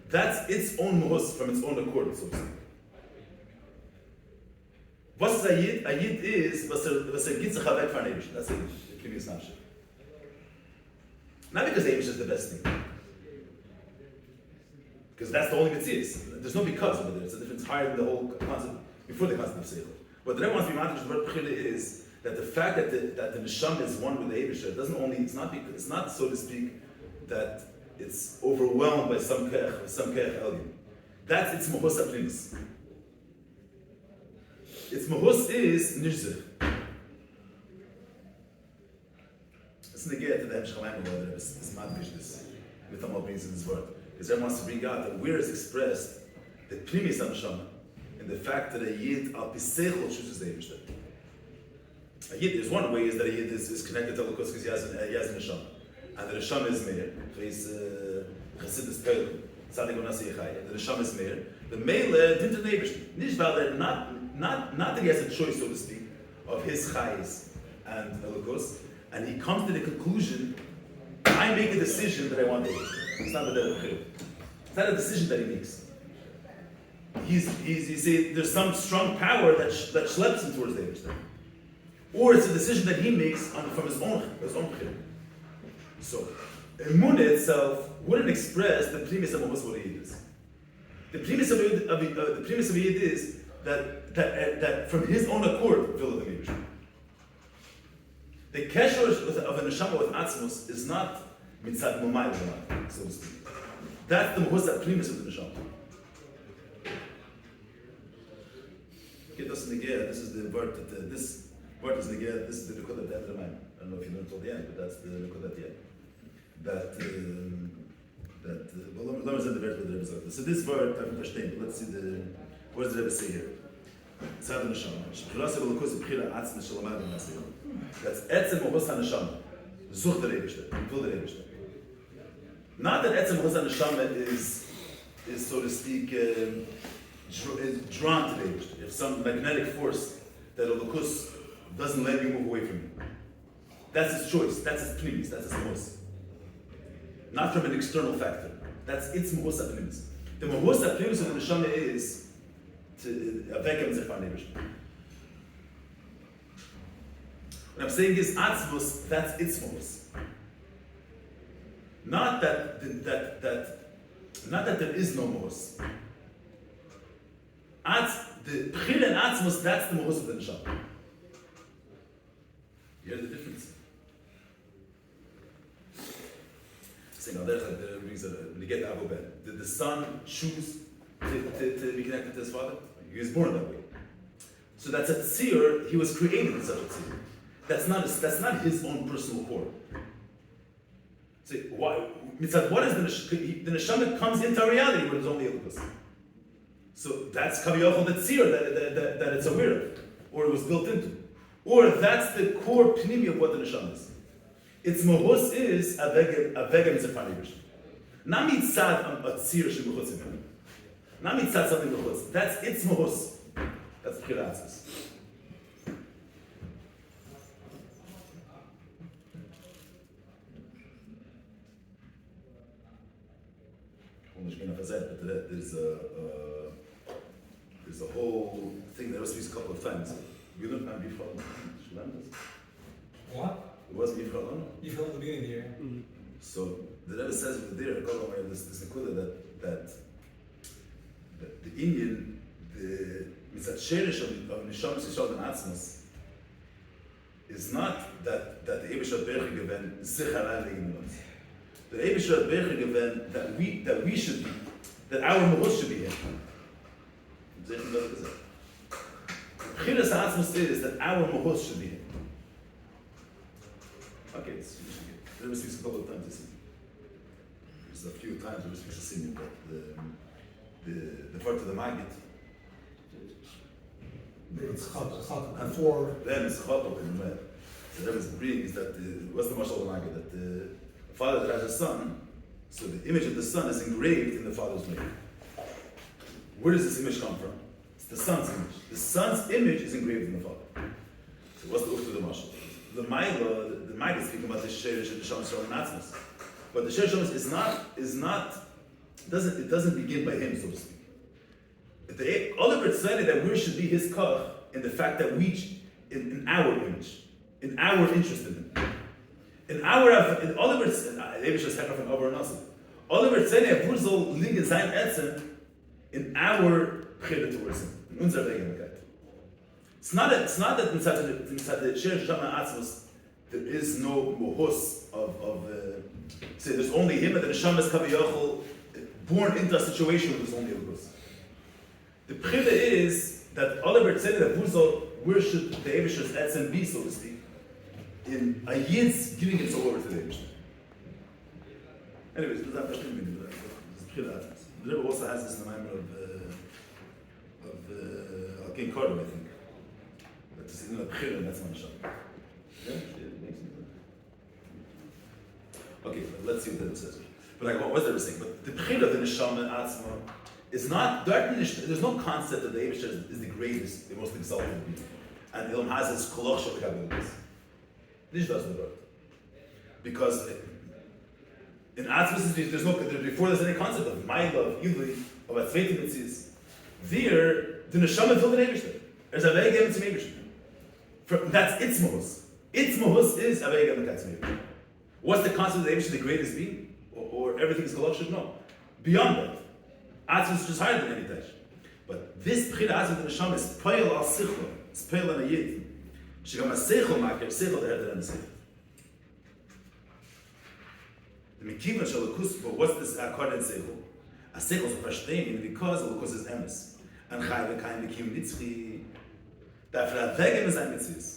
That's its own mahus from its own accord, so to speak. Was a yid is was gitzach havek for an Eibishter. That's the previous nafshe. Not because the Eibishter is the best thing, because that's the only mitzvah. There's no because over there. It's a difference higher than the whole concept before the concept of seichel. What the Rebbe wants to be managed with Bechira is that the fact that the neshama is one with the Eibishter doesn't only, it's not so to speak that it's overwhelmed by some keach elyon. That's its mahus aprimus. Its mahus is nishzich. Let's negate to the Hemshech Maamar whether this madgish this with Amal brings in this word, because everyone wants to bring out that where is expressed the primus of neshama in the fact that a yid al piseichel chooses the Eibishter. A yid, there's one way is that a yid is connected to Elokus because he has a neshama, and the neshama is Meir. So he's Chassidus Pelchim, Tzadik Onasi Yechai. The neshama is Meir. The Meile didn't Eibishter. Nishval, not that he has a choice, so to speak, of his chayis and Elokus, and he comes to the conclusion, I make a decision that I want Eibishter. It's not the Derech. It's not a decision that he makes. You see, there's some strong power that schleps him towards the Eibishter. Or it's a decision that he makes from his own chiyuv. So, Emunah itself wouldn't express the premise of what a yid is. The premise of a yid is that from his own accord, will the Eibishter. The kesher of a neshama with atzmos is not mitzad mumayim, so to speak. That's the mahus premise of the neshama. Okay, this is the word that this. What is the This is the Nekudat at the end of the Maamar. I don't know if you learned till the end, but that's the Nekudat at the end. Let me say the word what the Rebbe said. So this word, I can understand. Let's see what does the Rebbe say here? Tzad Neshama. Shechirasa v'lokos b'chira atzma shalomad v'naseh. That's etzem mahus ha-neshama. Zuch der Eibishter. Will der Eibishter. Not that etzem mahus ha-neshama is so to speak drawn to the Eibishter. If some magnetic force that Elokus doesn't let you move away from him. That's his choice. That's his primus. That's his mahus. Not from an external factor. That's its mahus primus. The mahus primus of the neshama is to avek him zechvan Eibishter. What I'm saying is atzmos. That's its mahus. Not that there is no mahus. The bechira and atzmos. That's the mahus of the neshama. You hear the difference? Saying now there's when you get to Abu Ben, did the son choose to be connected to his father? He was born that way. So that's a tzir, he was created in such a tzir. That's not his own personal core. See, why? What is the neshama comes into reality when it's only Elokus. So that's kaviyachol the tzir that it's aware of, or it was built into. Or that's the core pnimi of what the neshama is. Its mahus is avegem zefan Eibishter. Not mitzad a tzir shemachutz imenu. Not mitzad something machutz. That's its mahus. That's bechira atzmos. Und ich bin auf der there's a whole thing that was used a couple of times. You don't remember Shalom? What? It wasn't Yifralon? You feel at the beginning of the year. So the Rebbe says over there, this Nekuda that the Indian, the mitzat sherish of Nishamas Yishal and Atzmas is not that the Eibush had Berche given Sicharan Leginulas. The Eibush had Berche given that we should be, that our Mahus should be here. Chiras Atzmas is that our Mahus should be here. Okay, it's the Rebbe speaks a couple of times this evening. There's a few times the Rebbe speaks this evening, but the part of the Maggid. It's Chat before. Then it's Chatop in the Med. The Rebbe's bringing is that what's the Mashal of the Maggid? That the father that has a son, so the image of the son is engraved in the father's name. Where does this image come from? It's the son's image. The son's image is engraved in the father. So what's the Uf to the Mashal? The Maggid is speaking about the Sherish and the Sham Shalom Natzmas. But the Sherish it doesn't begin by him, so to speak. The Oliver said that we should be his kach in the fact that we, in our image, in our interest in him. In Oliver said, Oliver said that we soll liegen sein Etzen in our Chede towards him, in unserer Regelmäßigkeit. It's not that inside the Sherish Shama Atzmos there is no mohus of say there's only him and the Neshamas Kaviyachol born into a situation where there's only a mohus. The pchila is that Oliver said that where should the Eibusher's etzem be, so to speak, in a yid's giving himself over to the Eibusher. Anyways, this is pchila. The Rebbe also has this in the Maamar of King Korban, I think. This is not pchila, that's not Sham. Yeah? Okay, let's see what that says. But like, what was that saying? But the pchila of the Neshama Atzma is not, there's no concept that the Eibusher is the greatest, the most exalted being. And Ilm has his koloch shel kabbalas. This doesn't work. Because in Atzmas, before there's any concept of Maila, of Ilui, of Atzveitim Mitzis, there, the Neshama filled an Eibusher. There's a very given to Eibusher. That's its mohus. Its mohus is a very given to Eibusher. What's the concept of the Eibusher, the greatest being? Or everything is koloch shel? No. Beyond that. Atzvus is just higher than any touch. But this Bechira Atzvus in the Neshama is Poyel al Sichlo. It's Poyel on a Yid. Shigam a Seichel Maker, Seichel the Herder and the Seichel. The Mekiva Shalakus, but what's this Akkad and Seichel? A Seichel is Ashtei, because Lukus is Emes. And Chai V'Kaim Mekim Nitzchi. Dafür a Vegem is ein Mitzvahs.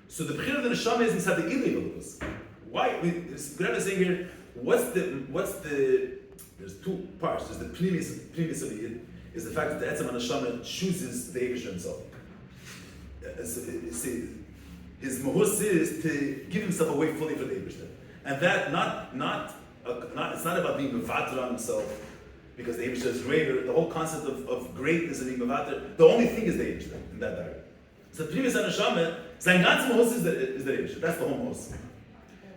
So the Bechira of the Neshama is inside the Ilui Lukus. Why? Grab is saying here, what's the there's two parts. There's the premise of the Yid, is the fact that the Etzem HaNeshama chooses the Eibusher himself. His mohus is to give himself away fully for the Eibusher. And that it's not about being mevater on himself, because the Eibusher is greater. The whole concept of greatness and being mevater, the only thing is the Eibusher in that direction. So the premise of HaNeshama, sein ganzes mohus is the Eibusher. That's the whole mohus.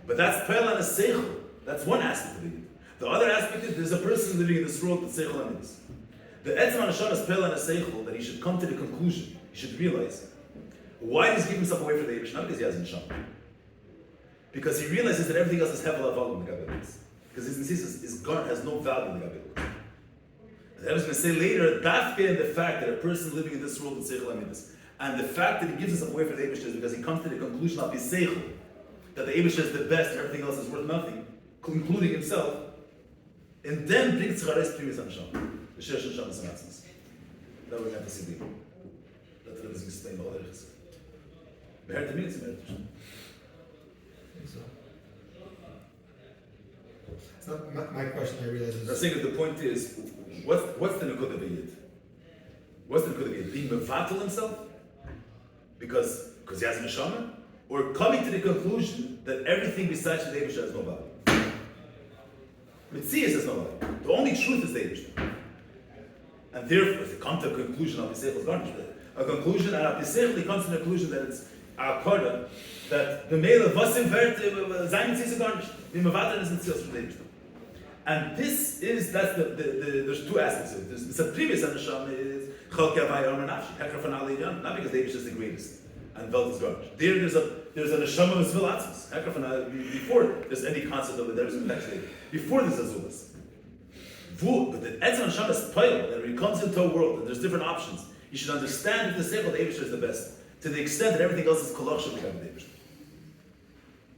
But that's Pe'el and a Seichel. That's one aspect of the Yid. The other aspect is there's a person living in this world with Seichel and Midas. The Etzem HaNeshama is Pe'el and a Seichel that he should come to the conclusion, he should realize, why does he give himself away for the Eibusher? Not because he has Neshama. Because he realizes that everything else is Hevel HaValim in the Gabbalas. Because his garment has no value in the Gabbalas. I was going to say later, Dafke in the fact that a person living in this world with Seichel and Midas, and the fact that he gives himself away for the Eibusher is because he comes to the conclusion of his Seichel, that the Eibusher is the best and everything else is worth nothing, including himself. And then brings Tzares Primis Ansham. The Shesh Ansham is Matzmas. That we're going to see. That Rebbe is explained all that is. Beher to me, it's a merit. It's not my question, I realize. I think that the point is, what's the Nukud of a Yid? What's the Nukud of a Yid? Being mevatel himself? Because he has a Neshama? Or coming to the conclusion that everything besides the Eibusher has no value? Mitzias has no value. The only truth is the Eibusher. And therefore, if you come to a conclusion of Yisrael's garnish, a conclusion, and of Yisrael, he comes to the conclusion that it's Akkada, that the male of Vasim Vert, Zayin Mitzias garnish, the Mavatar is Mitzias from the Eibusher. And this is, there's two aspects of it. There's a previous neshama is Chalkei Bayom and Nafshi, Hekra Fan Alei Yon, not because David is the greatest and Welt is garbage. There's a neshama of Zvil Atzmus, Hekra Fan Alei, before there's any concept of it, there's actually, before there's Azulas. But the Etzem Neshama is Poil, that when he comes into a world and there's different options, you should understand that the Seichel of Eibishter is the best, to the extent that everything else is Kolach should become Eibishter.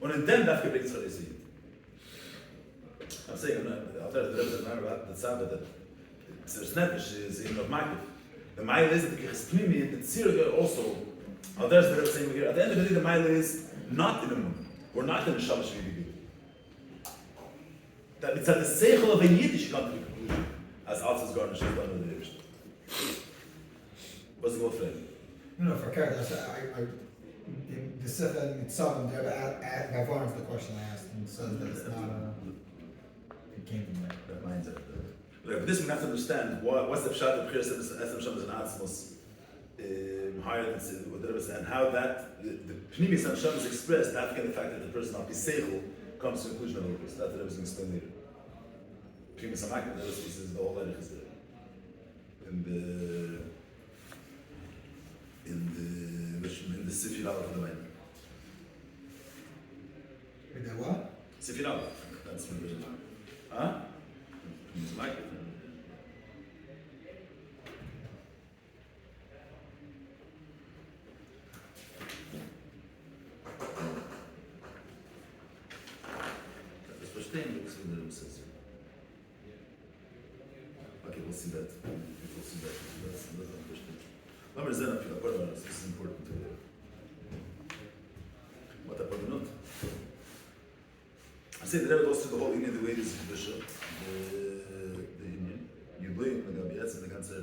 And in them, that's the biggest Chadei. I'm saying, I'll tell you the matter about the Sabbath, that there's Nefesh is in of Makif. The Maila is that the Kichas Pnimi, the Tzir also, I'll tell you the same here. At the end of the day, the Maila is not in the moon. We're not in the Shabbat Shvivi. That it's at the Seichel of a Yiddish come to the conclusion, as Altz's garnish has done with the Yiddish. What's the goal for that? No, for character, in the Sefer Mitzvah, there Gavar's the question I asked, and says that it's not it came from there. That mindset. But this we have to understand what's the pshat of Chiras Esem Shem is an Atzmos higher than whatever, and how that the Pnimis and Shem is expressed after the fact that the person not Biseichel comes to the conclusion of the Logos. That's what I was going to explain later. Pnimis and Makar, this is the whole Lerich is there. In the Sifir Aleph of the Bayom. With the what? Sifir Aleph. That's what it is. Huh? Pnimis and Makar. Okay, we'll see that. We'll see that. That's this is important to you. What about not? I say the Rebbe goes to the whole Indian, the way it is bishop, the Indian. You blame the Gabiats and the Ganzer.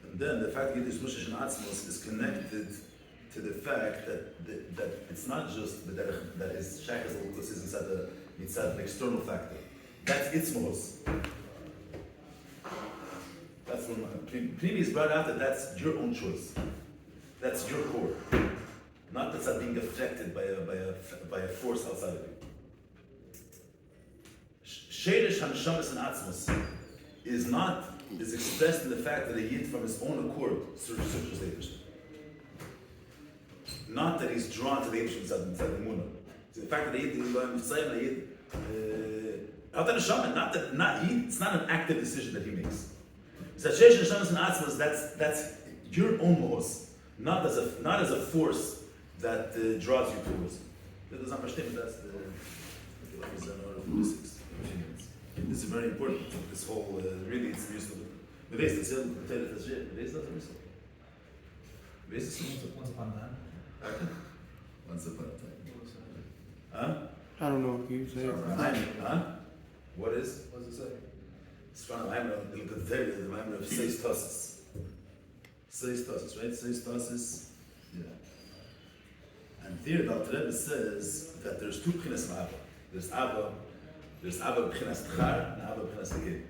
And then the fact that Yiddish Mushish and Atzmos is connected to the fact that it's not just that his Shachas Lukus is inside an external factor. That's its mohos. That's when previous brought out that that's your own choice. That's your core. Not that it's being affected by a force outside of you. Sheirish Haneshamas and Atzmos is expressed in the fact that a Yid from his own accord searches the Eibush. Not that he's drawn to the Eibush inside the Munah. So the fact that a Yid it's not an active decision that he makes. So Sheish Neshamas and Atzmos, that's your own mohos, not as a force that draws you towards. That's the physics. This is very important. This whole really it's useful. Once upon a time. Once upon a time. Huh? I don't know. Can you say it? Huh? What is? What does it say? It's from the Maamar of Seis Tosses. Seis Tosses, right? Seis Tosses. Yeah. And there the Alter Rebbe says that there's two B'chinas of Abba. There's Abba B'chinas Tchar and Abba B'chinas Teged.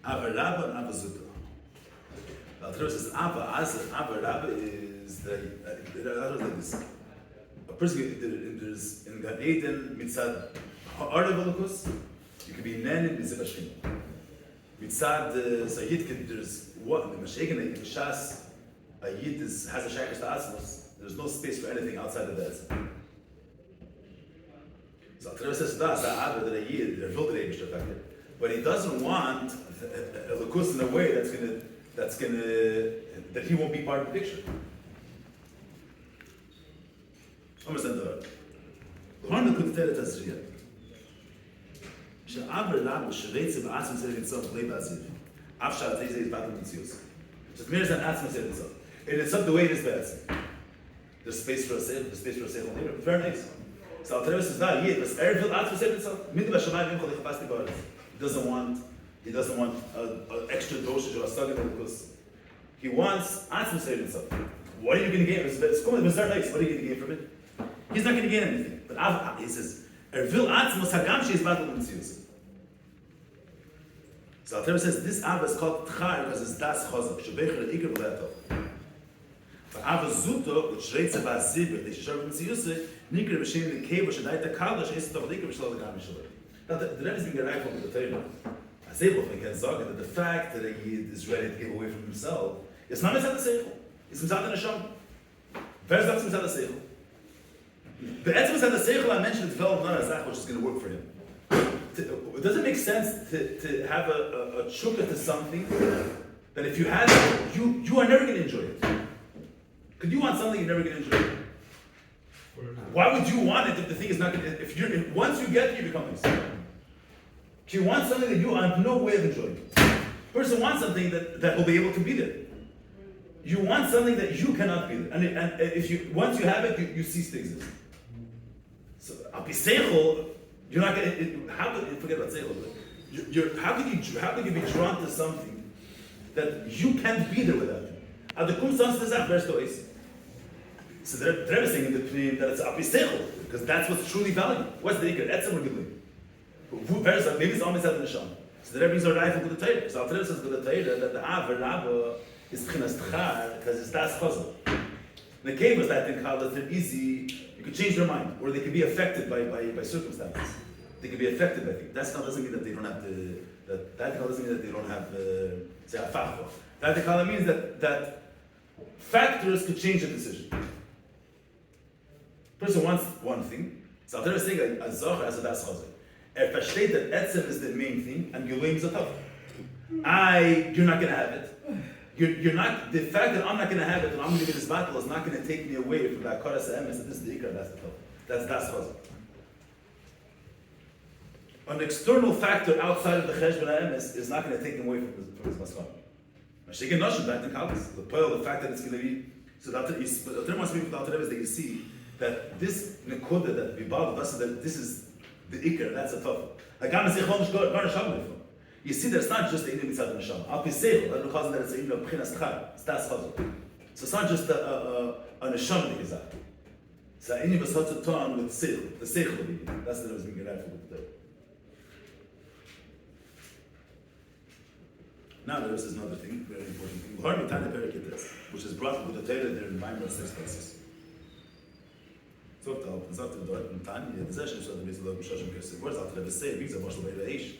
Abba Rabba and Abba Zuta. The Alter Rebbe says Abba Rabba is like this. A person there's in Gan Eden mitzad ha'ara v'lukus, you can be nenin b'zibashkin. Mitzad Sayyid, there's what the Mashiach and the Shas, a Yid has a shaykh to Asmos. There's no space for anything outside of that. So Alter Rebbe says that a Yid, they're filtered Eibush affected, but he doesn't want a lukus in a way that he won't be part of the picture. Understand that? Harna could tell it as Shia. She'aber lam sheretze ba'atzim tzedek itself lei ba'azir. Afshar tezeh is battle mitzius. Just mirrors an atzim tzedek itself. And it's not the way it is ba'atzim. There's space for a sale. There's space for a sale on here. Very nice. So Alter Rebbe says, "No, yid, was erfil atzim tzedek itself. Midi b'shamayim v'chol echapasti ba'aretz." He doesn't want an extra dosage or a sagim because he wants atzim tzedek itself. What are you going to gain? It's cool. It's very nice. What are you going to gain from it? He's not going to gain anything. But he says, "Ervil atzmos hagam she's battle b'mitzius." So Alter Rebbe says this Abba is called Tchar because it's das chazak shebecher ikar v'le'atov. Aber Zuto, und Schreitze war Sibir, die Schöpfung mit Ziyuse, Nikre Beshem, the Keva, Shadai, the Kalash, ist doch Nikre Beshem, the Gamishalai. Now, the Rebbe is being gereicht from the Torah. I say, well, I can say that the fact that a Yid is ready to give away from himself, it's not Mitzad HaSeichel. It's Mitzad HaNeshama. Where's that Mitzad HaSeichel? The Etzem Mitzad HaSeichel, I mentioned, it's developed not as that which is going to work for him. It doesn't make sense to have a chukka to something that if you have it, you are never going to enjoy it. Because you want something you're never going to enjoy. Why would you want it if the thing is not going to... If once you get it, you become this. If you want something that you have no way of enjoying. A person wants something that will be able to be there. You want something that you cannot be there. And if you once you have it, you cease to exist. So, Apiseichel, you're not going to... Forget about Seichel. How could you be drawn to something that you can't be there without it? Adekum Sans Tezach, verse 2. So the Rebbe is saying in the Pnim that it's Apiseichel, because that's what's truly valuable. What's the Iker? Etzem or Gilim? Maybe it's always at the Nisham. So the Rebbe is a rifle with the Torah. So the Rebbe says with the Torah that the Av or Rabba is Tchinas Tchar, because it's Das Chazal. The Kevas that think how that they're easy, you could change their mind, or they could be affected by circumstances. They could be affected by things. That doesn't mean that they don't have that doesn't mean that they don't have say a fachwa. That means that factors could change a decision. Person wants one thing, so I'm saying a zocher as a das chazir. Versteht that etzem is the main thing, and Gilim is a tough. You're not going to have it. You're not. The fact that I'm not going to have it, and I'm going to get this battle, is not going to take me away from that koras emes. That this is the ikra. That's the tough. That's das chazir. An external factor outside of the cheshbon emes is not going to take him away from his maskon. Mashiach Noshim back in Kaplan. The fact that it's going to be so that the term wants to be without is that you see that this nekuda that we bothered us, that this is the ikar, that's a tough. You see that it's not just the inyan mitzad neshama. Al piseichel, that because that it's a inyan b'chinas tchar, it's das chazor. So it's not just a neshama that is that. It's a inyan b'shatz ton with seichel. The seichel of the inyan. That's the was being gereicht with the Torah. Now there is another thing, very important thing. Which is brought with the Torah there in Maamar 6 places. So the sagt dort in Tanya, the session so the Mr. Lob Shoshim Kesef. What's after the say? Wie gesagt, was der Eish.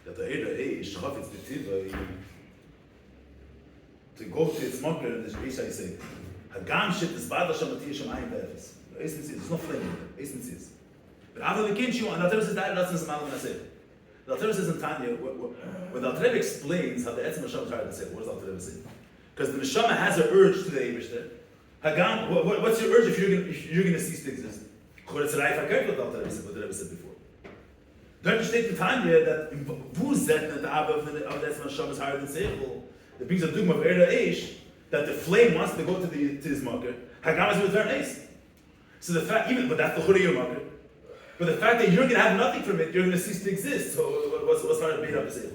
That the Eish schafft the Tiva to go to its marker and the Eish I say. Hagam shit is bad shamati shamayim befes. There's no flame. Essence. But after the kinchu and that is that that's mal when I say. The Alter says in Tanya, when the Alter explains how the Etzem Neshama tried to say, what does the Alter say? Because the Neshama has an urge to the Eibishter. Hagam, what's your urge if you're going to cease to exist? What the Alter said before. Don't you state in Tanya that who said that the Abba of the Etzem Neshama is higher than Seichel? It brings a dogma of Eira Eish that the flame wants to go to his marker. Hagam is with her Eish. So the fact, but that's the Chura your marker. But the fact that you're going to have nothing from it, you're going to cease to exist. So what's hard to made up to say?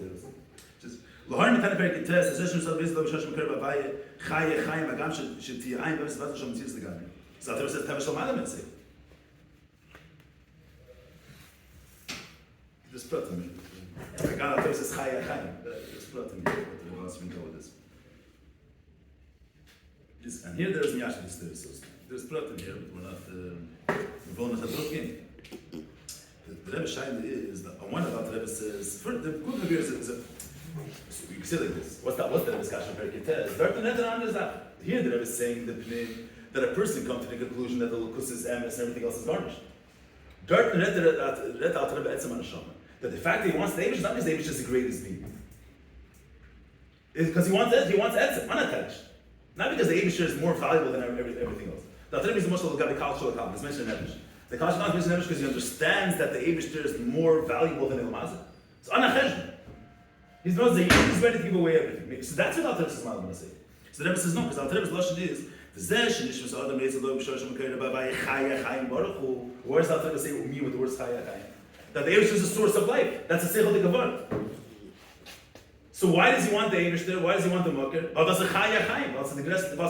Just Lahar Mitana Perik Test, the session of Salvation of Shoshim Kerba Baye, Chaye Chaim Agam Sheti Ayin Bevs Vat Shoshim Tzitz Legami. So Alter says Tevesh Shalom Adam say. Just plot to me. Agam Alter says Chaye Chaim. Just plot to me. What the wants to go with this. And here there is Miyash V'Stir. So there's plot in here, but we're not. We're not looking. The Rebbe Shaila is that on one of the Rebbe says, for the good Rebbe is so you can say like this. What's the discussion very Ketez? Dort net around is that here the Rebbe is saying that a person comes to the conclusion that the lukus is emes and everything else is garnished. Dort net Alter Rebbe etzem anashama. That the fact that he wants the Eibush is not because the Eibush is the greatest being. It's because he wants etzem, unattached. Not because the Eibush is more valuable than everything else. The Alter Rebbe is the most of the cultural Kaplan. It's mentioned in Eibush. The Kaplan is not mentioned in Eibush because he understands that the Eibush is more valuable than Elamazah. It's anacheshn. He's ready to give away everything. So that's what Alter Rebbe is going to say. So the Rebbe says no, because Alter Rebbe's lashon is where's Alter Rebbe say me with the words chaya chayim? That the Eibush is a source of life. That's a seichel de. So why does he want the Eibush there? Why does he want the Makir? Oh, that's a chaya chayim. That's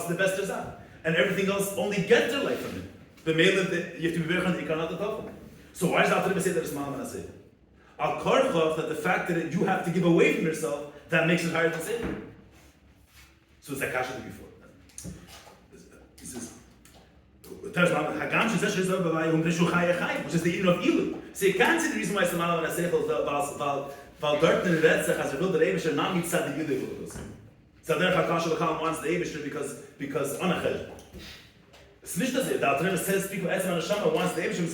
the best terzah. And everything else only get their life from it. But you have to be very on the ikanat the. So why does Alter Rebbe say that it's Maamar say? Al karchov, that the fact that you have to give away from yourself, that makes it higher than Seder. So it's like kasha before. There's one Hagam she says she's over by Breshu Chaya Chayim, which is the eating of Ilu. So you can't see the reason why it's the Maamar and Asechel Val dort in the Retzach as a will the Eibisher not meet Tzad the Yudah. So there Hakash Lakal wants the Eibisher because Onachel. It's nicht das, the Alter Rebbe says people Etzem Neshama wants the Eibisher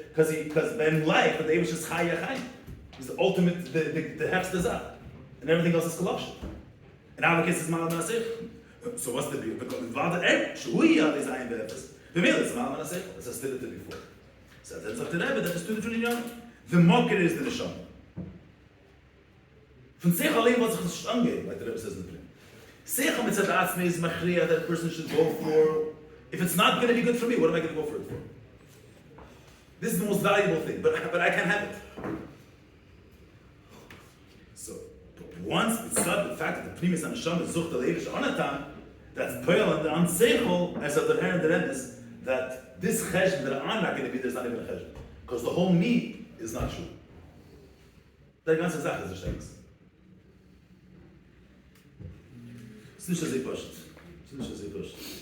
because in life the Eibisher is Chaya Chayim. It's the ultimate, the Hefz Dazah. And everything else is corruption. In our case it's Maamar and Asechel. So what's the deal? Because Shui is ein Befes. The meal is Maamar and Asechel. As I stated it before. So that's up to the Rebbe, that is to the Trinity. The Mocker is the Neshama. Von Sech allein was sich das nicht angehen, like the Rebbe says in the Prim. Sech mit Tzad Atzmei is Machriya that a person should go for. If it's not going to be good for me, what am I going to go for it for? This is the most valuable thing, but I can't have it. So, but once it's said the fact that the Primus and Neshama is Zucht al-Eivish Onatam, that's Poel and the Anseichel, as of the Herr and the Rebbe is, that this Chesed that I'm not going to be, there's not even a Chesed. Because the whole me is not true. Der ganze Sache ist Steins. Es ist nicht so sehr pusht.